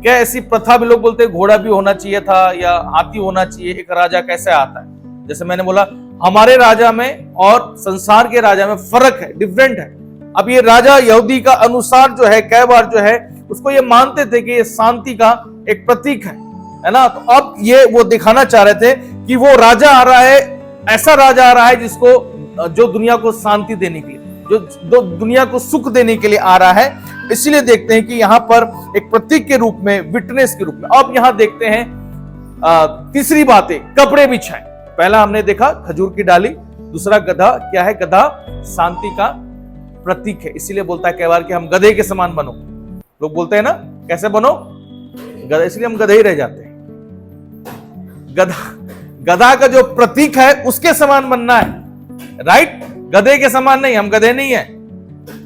क्या ऐसी प्रथा भी, लोग बोलते हैं घोड़ा भी होना चाहिए था या हाथी होना चाहिए, एक राजा कैसे आता है? जैसे मैंने बोला, हमारे राजा में और संसार के राजा में फर्क है, डिफरेंट है। अब ये राजा यहूदी का अनुसार जो है, कई बार जो है उसको ये मानते थे कि ये शांति का एक प्रतीक है ना। तो अब ये वो दिखाना चाह रहे थे कि वो राजा आ रहा है, ऐसा राजा आ रहा है जिसको, जो दुनिया को शांति देने के लिए, जो दुनिया को सुख देने के लिए आ रहा है। इसलिए देखते हैं कि यहां पर एक प्रतीक के रूप में, विटनेस के रूप में। अब यहां देखते हैं तीसरी बात है, कपड़े बिछाए। पहला हमने देखा खजूर की डाली, दूसरा गधा। क्या है? गधा शांति का प्रतीक है, इसीलिए बोलता है कई बार कि हम गधे के समान बनो। लोग बोलते हैं ना, कैसे बनो? गधा, इसलिए हम गधे ही रह जाते हैं। गधा का जो प्रतीक है उसके समान बनना है, राइट? गधे के समान नहीं, हम गधे नहीं है।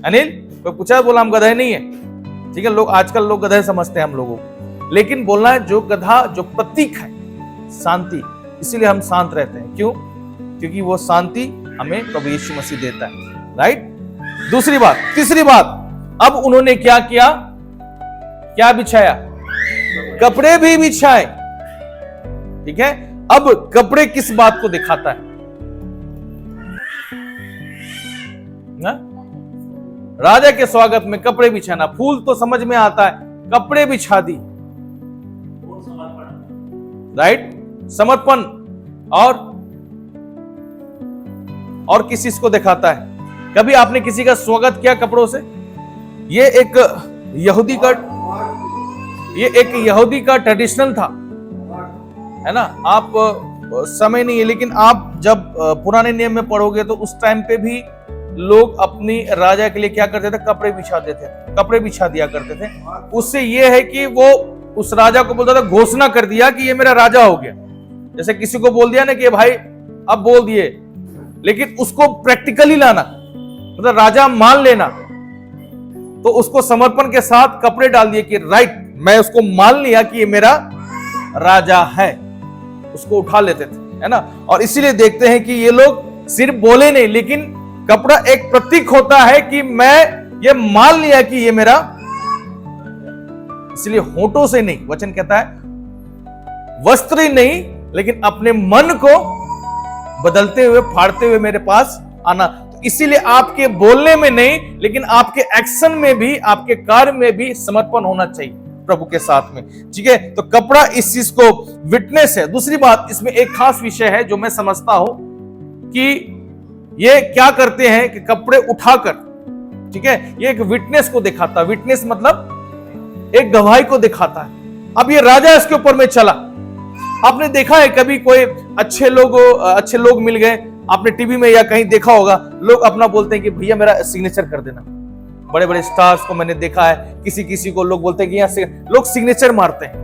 अनिल, कोई पूछा, बोला हम गधे नहीं है, ठीक है। लोग आजकल लोग गधे समझते हैं हम लोगों को, लेकिन बोलना है जो गधा, जो प्रतीक है शांति, इसीलिए हम शांत रहते हैं। क्यों? क्योंकि वो शांति हमें प्रभु यीशु मसीह देता है, राइट? दूसरी बात, तीसरी बात, अब उन्होंने क्या किया? क्या बिछाया? कपड़े भी बिछाए, ठीक है। अब कपड़े किस बात को दिखाता है ना? राजा के स्वागत में कपड़े बिछाना, फूल तो समझ में आता है, कपड़े बिछा दी, राइट? समर्पण। और किस चीज को दिखाता है? कभी आपने किसी का स्वागत किया कपड़ों से? ये एक यहूदी का ट्रेडिशनल था, है ना। आप समय नहीं है, लेकिन आप जब पुराने नियम में पढ़ोगे तो उस टाइम पे भी लोग अपनी राजा के लिए क्या करते थे? कपड़े बिछा देते थे, कपड़े बिछा दिया करते थे। उससे ये है कि वो उस राजा को बोलता था, घोषणा कर दिया कि ये मेरा राजा हो गया। जैसे किसी को बोल दिया ना कि भाई अब बोल दिए, लेकिन उसको प्रैक्टिकली लाना, मतलब राजा मान लेना। तो उसको समर्पण के साथ कपड़े डाल दिए कि राइट, मैं उसको मान लिया कि ये मेरा राजा है, उसको उठा लेते थे, है ना। और इसीलिए देखते हैं कि ये लोग सिर्फ बोले नहीं, लेकिन कपड़ा एक प्रतीक होता है कि मैं ये मान लिया कि ये मेरा, इसलिए होठों से नहीं, वचन कहता है वस्त्र ही नहीं, लेकिन अपने मन को बदलते हुए, फाड़ते हुए मेरे पास आना। तो इसीलिए आपके बोलने में नहीं, लेकिन आपके एक्शन में भी, आपके कार्य में भी समर्पण होना चाहिए प्रभु के साथ में, ठीक है। तो कपड़ा इस चीज को विटनेस है। दूसरी बात, इसमें एक खास विषय है जो मैं समझता हूं कि ये क्या करते हैं कि कपड़े उठाकर, ठीक है, ये एक विटनेस को दिखाता है। विटनेस मतलब एक गवाही को दिखाता है। अब ये राजा इसके ऊपर में चला। आपने देखा है कभी कोई अच्छे लोग मिल गए, आपने टीवी में या कहीं देखा होगा, लोग अपना बोलते हैं कि भैया मेरा सिग्नेचर कर देना। बड़े बड़े स्टार्स को मैंने देखा है, किसी को लोग बोलते हैं कि यहाँ लोग सिग्नेचर मारते हैं।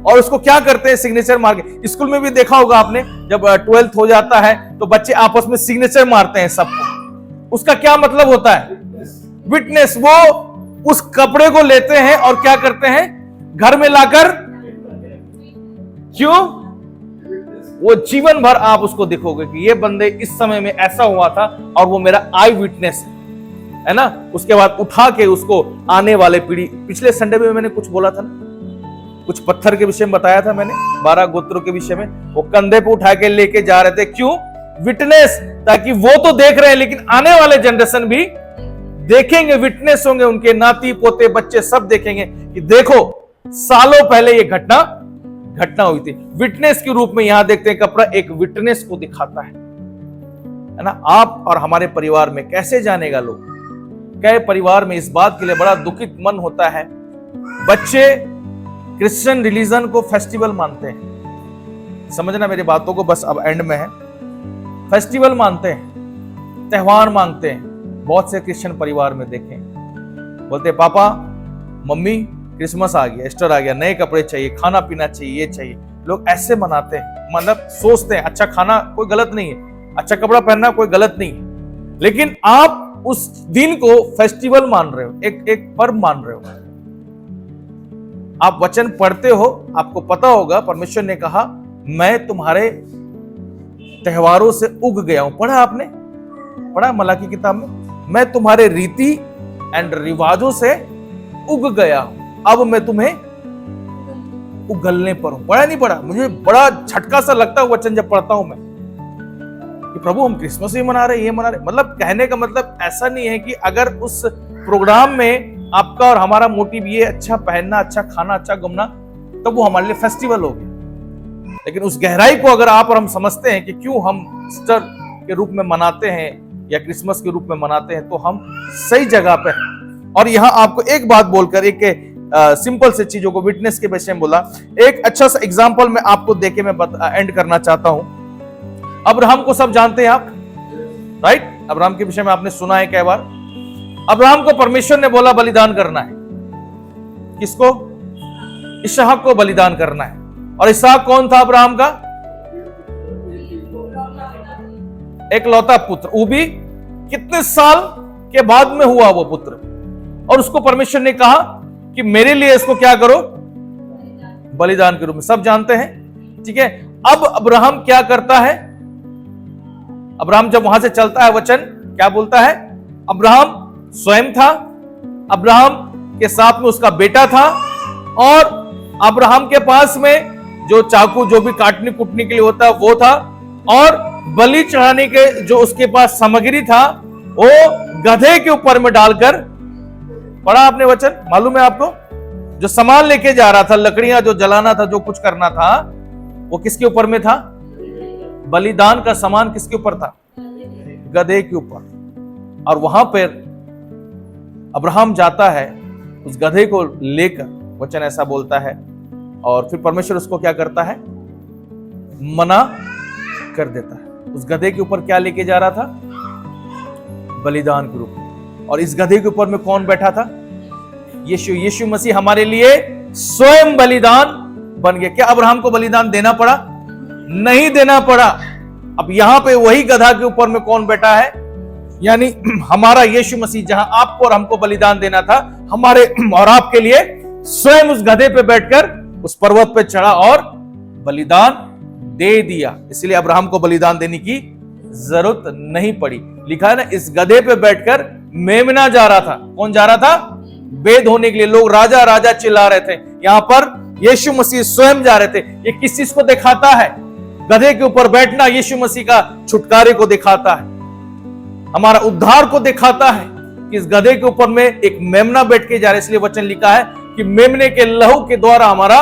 और उसको क्या करते हैं? सिग्नेचर मार के। स्कूल में भी देखा होगा आपने, जब 12th हो जाता है तो बच्चे आपस में सिग्नेचर मारते हैं सबको। उसका क्या मतलब होता है? विटनेस। वो उस कपड़े को लेते हैं और क्या करते हैं? घर में लाकर, क्यों? वो जीवन भर आप उसको देखोगे कि ये बंदे इस समय में ऐसा हुआ था और वो मेरा आई विटनेस है ना। उसके बाद उठा के उसको आने वाले पीढ़ी, पिछले संडे में मैंने कुछ बोला था ना, कुछ पत्थर के विषय में बताया था मैंने, 12 गोत्रों के विषय में। वो कंधे पे उठा के लेके जा रहे थे, क्यों? विटनेस, ताकि वो तो देख रहे हैं लेकिन आने वाले जनरेशन भी देखेंगे, विटनेस होंगे, उनके नाती पोते बच्चे सब देखेंगे कि देखो सालों पहले ये घटना घटना हुई थी। विटनेस के रूप में यहां देखते हैं कपड़ा एक विटनेस को दिखाता है ना। आप और हमारे परिवार में कैसे जानेगा लोग? कई परिवार में इस बात के लिए बड़ा दुखित मन होता है, बच्चे क्रिश्चियन रिलीजन को फेस्टिवल मानते हैं। समझना मेरी बातों को, बस अब एंड में है। फेस्टिवल मानते हैं, त्योहार मांगते हैं। बहुत से क्रिश्चियन परिवार में देखें, बोलते पापा मम्मी क्रिसमस आ गया, ईस्टर आ गया, नए कपड़े चाहिए, खाना पीना चाहिए, ये चाहिए। लोग ऐसे मनाते हैं, मतलब सोचते हैं अच्छा खाना कोई गलत नहीं है, अच्छा कपड़ा पहनना कोई गलत नहीं है, लेकिन आप उस दिन को फेस्टिवल मान रहे हो, एक पर्व मान रहे हो। आप वचन पढ़ते हो, आपको पता होगा परमेश्वर ने कहा मैं तुम्हारे त्योहारों से उग गया हूं। पढ़ा आपने? पढ़ा मलाकी किताब में, मैं तुम्हारे रीति एंड रिवाजों से उग गया हूं, अब मैं तुम्हें उगलने पर हूं। पढ़ा नहीं पढ़ा? मुझे बड़ा झटका सा लगता है वचन जब पढ़ता हूं मैं कि प्रभु हम क्रिसमस भी मना रहे, ये मना रहे। मतलब कहने का मतलब ऐसा नहीं है कि अगर उस प्रोग्राम में आपका और हमारा मोटिव ये अच्छा पहनना, अच्छा खाना, अच्छा घूमना, तो वो हमारे लिए फेस्टिवल हो गया। लेकिन उस गहराई को अगर आप और हम समझते हैं कि क्यों हम ईस्टर के रूप में मनाते हैं या क्रिसमस के रूप में मनाते हैं, तो हम सही जगह पे हैं। और यहां आपको एक बात बोलकर, एक सिंपल से चीजों को विटनेस के विषय में बोला, एक अच्छा सा एग्जांपल मैं आपको देके मैं एंड करना चाहता हूं। अब्राहम को सब जानते हैं आप, राइट? अब्राहम के विषय में आपने सुना है कई बार। अब्राहम को परमेश्वर ने बोला बलिदान करना है। किसको? इसहाक को बलिदान करना है। और इसहाक कौन था अब्राहम का? एक लौता पुत्र। वो भी कितने साल के बाद में हुआ वो पुत्र, और उसको परमेश्वर ने कहा कि मेरे लिए इसको क्या करो, बलिदान के रूप में। सब जानते हैं, ठीक है। अब अब्राहम क्या करता है? अब्राहम जब वहां से चलता है, वचन क्या बोलता है? अब्राहम स्वयं था, अब्राहम के साथ में उसका बेटा था, और अब्राहम के पास में जो चाकू जो भी काटने कूटने के लिए होता है वो था, और बलि चढ़ाने के जो उसके पास सामग्री था वो गधे के ऊपर में डालकर, पढ़ा आपने वचन? मालूम है आपको? जो सामान लेके जा रहा था, लकड़ियां जो जलाना था, जो कुछ करना था, वो किसके ऊपर में था? बलिदान का सामान किसके ऊपर था? गधे के ऊपर। और वहां पर अब्राहम जाता है उस गधे को लेकर, वचन ऐसा बोलता है, और फिर परमेश्वर उसको क्या करता है? मना कर देता है। उस गधे के ऊपर क्या लेके जा रहा था? बलिदान के रूप में। और इस गधे के ऊपर में कौन बैठा था? यीशु मसीह हमारे लिए स्वयं बलिदान बन गया। क्या अब्राहम को बलिदान देना पड़ा? नहीं देना पड़ा। अब यहां पे वही गधा के ऊपर में कौन बैठा है? यानी हमारा यीशु मसीह, जहां आपको और हमको बलिदान देना था, हमारे और आपके लिए स्वयं उस गधे पे बैठकर उस पर्वत पे चढ़ा और बलिदान दे दिया। इसलिए अब्राहम को बलिदान देने की जरूरत नहीं पड़ी। लिखा है ना, इस गधे पे बैठकर मेमना जा रहा था। कौन जा रहा था? वेद होने के लिए। लोग राजा राजा चिल्ला रहे थे, यहां पर यीशु मसीह स्वयं जा रहे थे। ये किस चीज को दिखाता है? गधे के ऊपर बैठना यीशु मसीह का छुटकारे को दिखाता है, हमारा उद्धार को दिखाता है कि इस गधे के ऊपर में एक मेमना बैठ के जा रहा है। इसलिए वचन लिखा है कि मेमने के लहू के द्वारा हमारा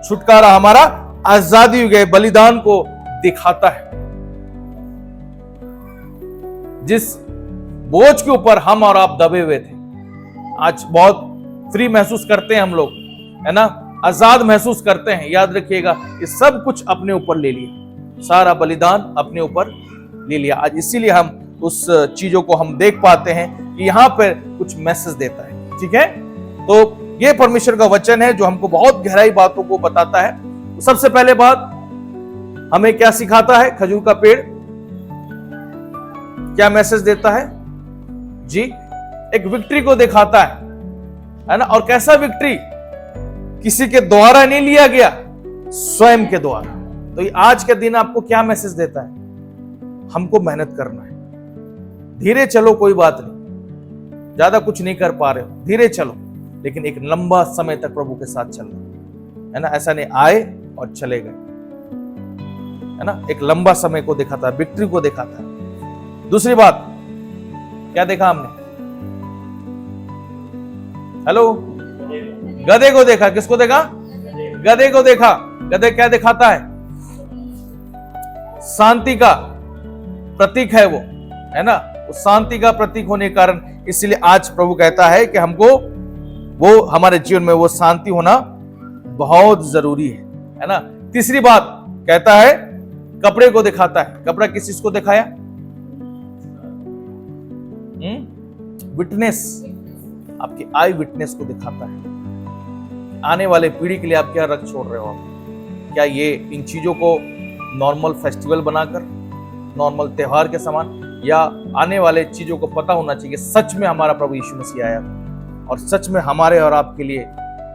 छुटकारा, हमारा आजादी हो गए। बलिदान को दिखाता है। जिस बोझ के ऊपर हम और आप दबे हुए थे, आज बहुत फ्री महसूस करते हैं हम लोग, है ना, आजाद महसूस करते हैं। याद रखिएगा, ये सब कुछ अपने ऊपर ले लिया, सारा बलिदान अपने ऊपर ले लिया। आज इसीलिए हम उस चीजों को हम देख पाते हैं कि यहां पर कुछ मैसेज देता है। ठीक है, तो ये परमेश्वर का वचन है जो हमको बहुत गहराई बातों को बताता है। तो सबसे पहले बात हमें क्या सिखाता है? खजूर का पेड़ क्या मैसेज देता है जी? एक विक्ट्री को दिखाता है ना। और कैसा विक्ट्री? किसी के द्वारा नहीं लिया गया, स्वयं के द्वारा। तो ये आज के दिन आपको क्या मैसेज देता है? हमको मेहनत करना है। धीरे चलो, कोई बात नहीं, ज्यादा कुछ नहीं कर पा रहे हो, धीरे चलो, लेकिन एक लंबा समय तक प्रभु के साथ चलना, है ना। ऐसा नहीं आए और चले गए, है ना। एक लंबा समय को दिखाता है, विक्ट्री को दिखाता है। दूसरी बात क्या देखा हमने? हेलो, गधे को देखा। किसको देखा? गधे को देखा, गधे क्या दिखाता है? शांति का प्रतीक है वो, है ना, वो शांति का प्रतीक होने के कारण इसलिए आज प्रभु कहता है कि हमको वो हमारे जीवन में वो शांति होना बहुत जरूरी है ना। तीसरी बात कहता है कपड़े को दिखाता है। कपड़ा किस चीज को दिखाया? विटनेस, आपकी आई विटनेस को दिखाता है। आने वाले पीढ़ी के लिए आप क्या रख छोड़ रहे हो? आप क्या ये इन चीजों को नॉर्मल फेस्टिवल बनाकर, नॉर्मल त्योहार के समान, या आने वाले चीजों को पता होना चाहिए सच में हमारा प्रभु यीशु मसीह आया और सच में हमारे और आपके लिए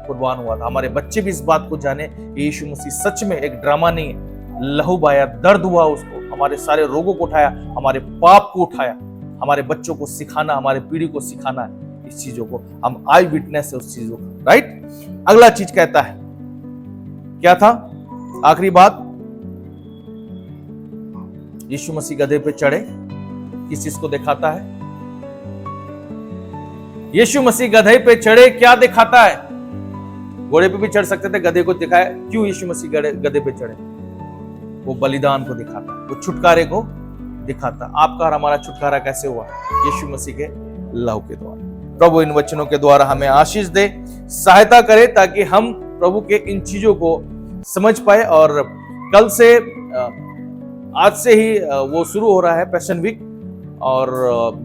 कुर्बान हुआ था। हमारे बच्चे भी इस बात को जाने कि यीशु मसीह सच में एक ड्रामा नहीं है, लहू बहाया, दर्द हुआ उसको, हमारे सारे रोगों को उठाया, हमारे पाप को उठाया। हमारे बच्चों को सिखाना, हमारे पीढ़ी को सिखाना है इस चीजों को। हम आई विटनेस है उस चीजों का, राइट। अगला चीज कहता है, क्या था आखिरी बात? यीशु मसीह गधे पे चढ़े, किस चीज को दिखाता है? यीशु मसीह गधे पे चढ़े क्या दिखाता है? घोड़े पे भी चढ़ सकते थे, गधे को दिखाया। क्यों यीशु मसीह गधे पे चढ़े? वो बलिदान को दिखाता है, वो छुटकारे को दिखाता। आपका और हमारा छुटकारा कैसे हुआ? यीशु मसीह के लहू के द्वारा। प्रभु इन वचनों के द्वारा हमें आशीष दे, सहायता करे ताकि हम प्रभु के इन चीजों को समझ पाए। और कल से आज से ही वो शुरू हो रहा है पैशन वीक, और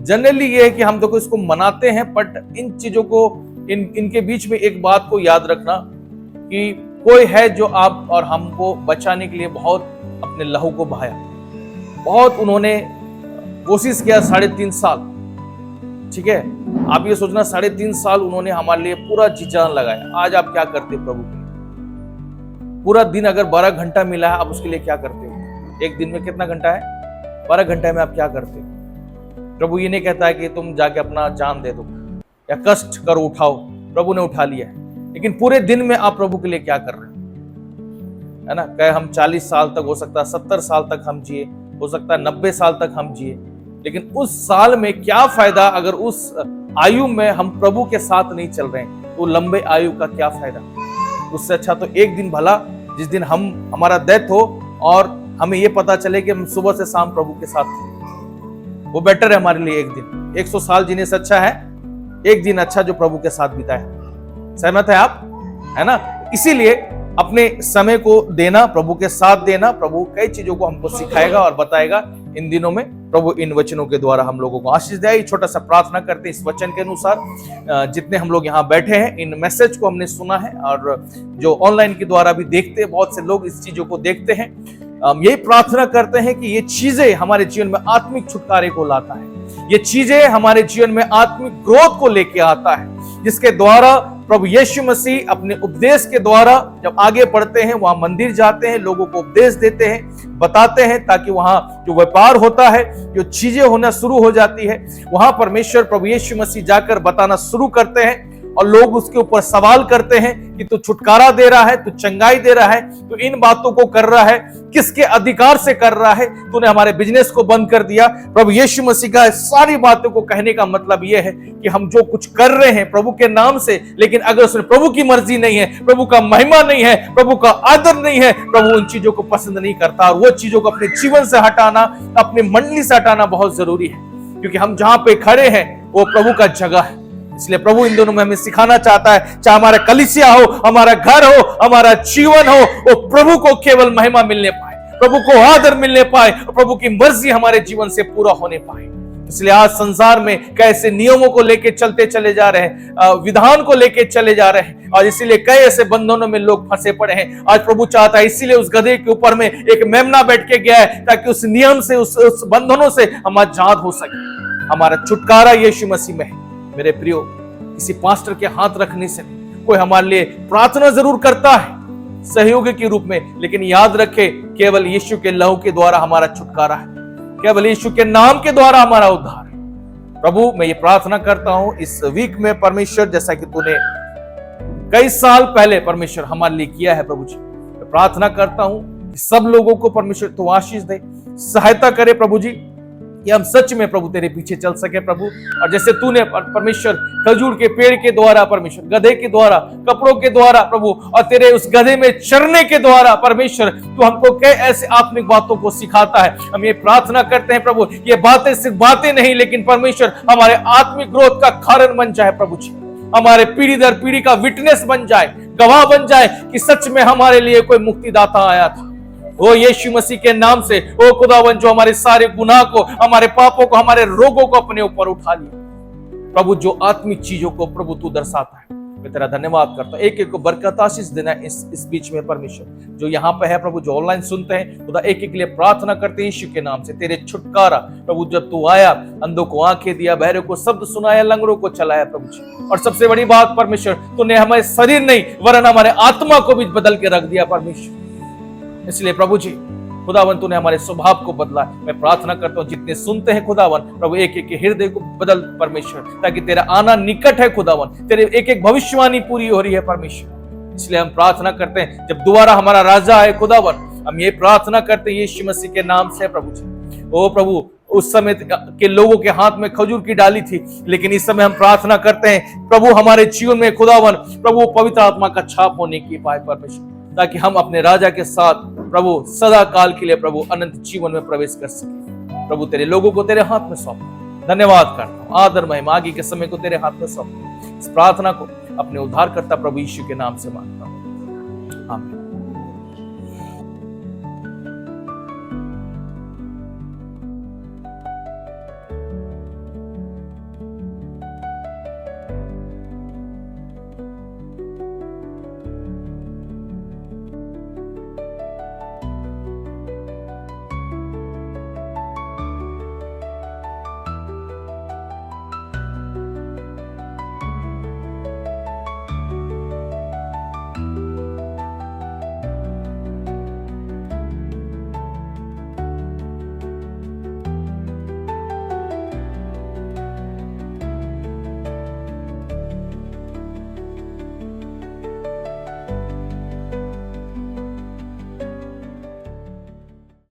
जनरली ये है कि हम तो इसको मनाते हैं, बट इन चीजों को इनके बीच में एक बात को याद रखना कि कोई है जो आप और हमको बचाने के लिए बहुत अपने लहू को बहाया। बहुत उन्होंने कोशिश किया, 3.5 साल, ठीक है। आप ये सोचना 3.5 साल उन्होंने हमारे लिए पूरा जी जान लगाया। आज आप क्या करते प्रभु के लिए? पूरा दिन अगर 12 घंटा मिला है, आप उसके लिए क्या करते हो? एक दिन में कितना घंटा है? 12 घंटे में आप क्या करते हो? प्रभु ये नहीं कहता है कि तुम जाके अपना जान दे दो या कष्ट करो, उठाओ। प्रभु ने उठा लिया है, लेकिन पूरे दिन में आप प्रभु के लिए क्या कर रहे हो, है ना। कहे हम 40 साल तक, हो सकता है 70 साल तक हम जिए, हो सकता है 90 साल तक हम जिए, लेकिन उस साल में क्या फायदा अगर उस आयु में हम प्रभु के साथ नहीं चल रहे हैं? तो लंबे आयु का क्या फायदा? उससे अच्छा तो एक दिन भला, जिस दिन हमारा डेथ हो और हमें ये पता चले कि हम सुबह से शाम प्रभु के साथ थे, वो बेटर है हमारे लिए। एक दिन 100 साल जीने से अच्छा है एक दिन अच्छा जो प्रभु के साथ बिताए। सहमत है आप, है ना। इसीलिए अपने समय को देना, प्रभु के साथ देना। प्रभु कई चीजों को हमको सिखाएगा और बताएगा इन दिनों में। प्रभु इन वचनों के द्वारा हम लोगों को आशीष दे। छोटा सा प्रार्थना करते हैं इस वचन के अनुसार। जितने हम लोग यहाँ बैठे हैं, इन मैसेज को हमने सुना है, और जो ऑनलाइन के द्वारा भी देखते हैं, बहुत से लोग इस चीजों को देखते हैं। हम यही प्रार्थना करते हैं कि ये चीजें हमारे जीवन में आत्मिक छुटकारे को लाता है। ये चीजें हमारे जीवन में आत्मिक ग्रोथ को लेके आता है, जिसके द्वारा प्रभु यीशु मसीह अपने उपदेश के द्वारा जब आगे बढ़ते हैं, वहां मंदिर जाते हैं, लोगों को उपदेश देते हैं, बताते हैं, ताकि वहां जो व्यापार होता है, जो चीजें होना शुरू हो जाती है, वहां परमेश्वर प्रभु यीशु मसीह जाकर बताना शुरू करते हैं। और लोग उसके ऊपर सवाल करते हैं कि तू छुटकारा दे रहा है, तू चंगाई दे रहा है, तू इन बातों को कर रहा है, किसके अधिकार से कर रहा है? तूने हमारे बिजनेस को बंद कर दिया। प्रभु यीशु मसीह का सारी बातों को कहने का मतलब यह है कि हम जो कुछ कर रहे हैं प्रभु के नाम से, लेकिन अगर उसमें प्रभु की मर्जी नहीं है, प्रभु का महिमा नहीं है, प्रभु का आदर नहीं है, प्रभु उन चीजों को पसंद नहीं करता। और वो चीजों को अपने जीवन से हटाना, अपनी मंडली से हटाना बहुत जरूरी है, क्योंकि हम जहां पे खड़े हैं वो प्रभु का जगह है। इसलिए प्रभु इन दोनों में हमें सिखाना चाहता है, चाहे हमारा कलीसिया हो, हमारा घर हो, हमारा जीवन हो, वो प्रभु को केवल महिमा मिलने पाए, प्रभु को आदर मिलने पाए, और प्रभु की मर्जी हमारे जीवन से पूरा होने पाए। इसलिए आज संसार में कैसे नियमों को लेके चलते चले जा रहे हैं, विधान को लेके चले जा रहे हैं, और इसीलिए कई ऐसे बंधनों में लोग फंसे पड़े हैं। आज प्रभु चाहता है, इसीलिए उस गधे के ऊपर में एक मेमना बैठ के गया है, ताकि उस नियम से, उस बंधनों से हम आजाद हो सके। हमारा छुटकारा यीशु मसीह में है। मेरे प्रियो, किसी पास्टर के हाथ रखने से नहीं। कोई हमारे लिए प्रार्थना जरूर करता है सहयोगी के रूप में, लेकिन याद रखे केवल यीशु के लहू के द्वारा हमारा छुटकारा है, केवल यीशु के नाम के द्वारा हमारा उद्धार है। प्रभु, मैं ये प्रार्थना करता हूं इस वीक में परमेश्वर, जैसा कि तूने कई साल पहले परमेश्वर हमारे लिए किया है, प्रभु जी मैं प्रार्थना करता हूं कि सब लोगों को परमेश्वर तू आशीष दे, सहायता करे प्रभु जी, कि हम सच में प्रभु तेरे पीछे चल सके प्रभु। और जैसे तूने परमेश्वर खजूर के पेड़ के द्वारा, परमेश्वर गधे के द्वारा, कपड़ों के द्वारा प्रभु, और तेरे उस गधे में चढ़ने के द्वारा परमेश्वर तू हमको कई ऐसे आत्मिक बातों को सिखाता है। हम ये प्रार्थना करते हैं प्रभु, ये बातें सिर्फ बातें नहीं, लेकिन परमेश्वर हमारे आत्मिक ग्रोथ का कारण बन जाए प्रभु जी, हमारे पीढ़ी दर पीढ़ी का विटनेस बन जाए, गवाह बन जाए कि सच में हमारे लिए कोई मुक्तिदाता आया था। ओ यीशु मसीह के नाम से ओ खुदावन, जो हमारे सारे गुनाह को, हमारे पापों को, हमारे रोगों को अपने ऊपर उठा लिया प्रभु, जो आत्मिक चीजों को प्रभु तू दर्शाता है, मैं तेरा धन्यवाद करता हूं। एक एक को बरकत आशीष देना इस बीच में परमेश्वर, जो यहाँ पे है प्रभु, जो ऑनलाइन सुनते हैं खुदा, एक एक के लिए प्रार्थना करते हैं यीशु के नाम से। तेरे छुटकारा प्रभु, जब तू आया, अंधों को आंखें दिया, बहरे को शब्द सुनाया, लंगड़ों को चलाया प्रभु जी। और सबसे बड़ी बात परमेश्वर, तूने हमारे शरीर नहीं वरन हमारे आत्मा को भी बदल के रख दिया परमेश्वर। इसलिए प्रभु जी खुदावन, तूने हमारे स्वभाव को बदला। मैं प्रार्थना करता हूँ जितने सुनते हैं खुदावन प्रभु, एक एक के हृदय को बदल परमेश्वर, ताकि तेरा आना निकट है खुदावन, तेरे एक एक भविष्यवाणी पूरी हो रही है परमेश्वर। इसलिए हम प्रार्थना करते हैं, जब दोबारा हमारा राजा आए खुदावन, हम ये प्रार्थना करते हैं यीशु मसीह के नाम से प्रभु जी। ओ प्रभु, उस समय के लोगों के हाथ में खजूर की डाली थी, लेकिन इस समय हम प्रार्थना करते हैं प्रभु, हमारे जीवन में खुदावन प्रभु पवित्र आत्मा का छाप होने की पाए परमेश्वर, ताकि हम अपने राजा के साथ प्रभु सदा काल के लिए प्रभु अनंत जीवन में प्रवेश कर सके। प्रभु तेरे लोगों को तेरे हाथ में सौंप, धन्यवाद करता हूँ, आदर महिमा आगे के समय को तेरे हाथ में सौंप। इस प्रार्थना को अपने उद्धारकर्ता प्रभु यीशु के नाम से मांगता हूँ, आमीन।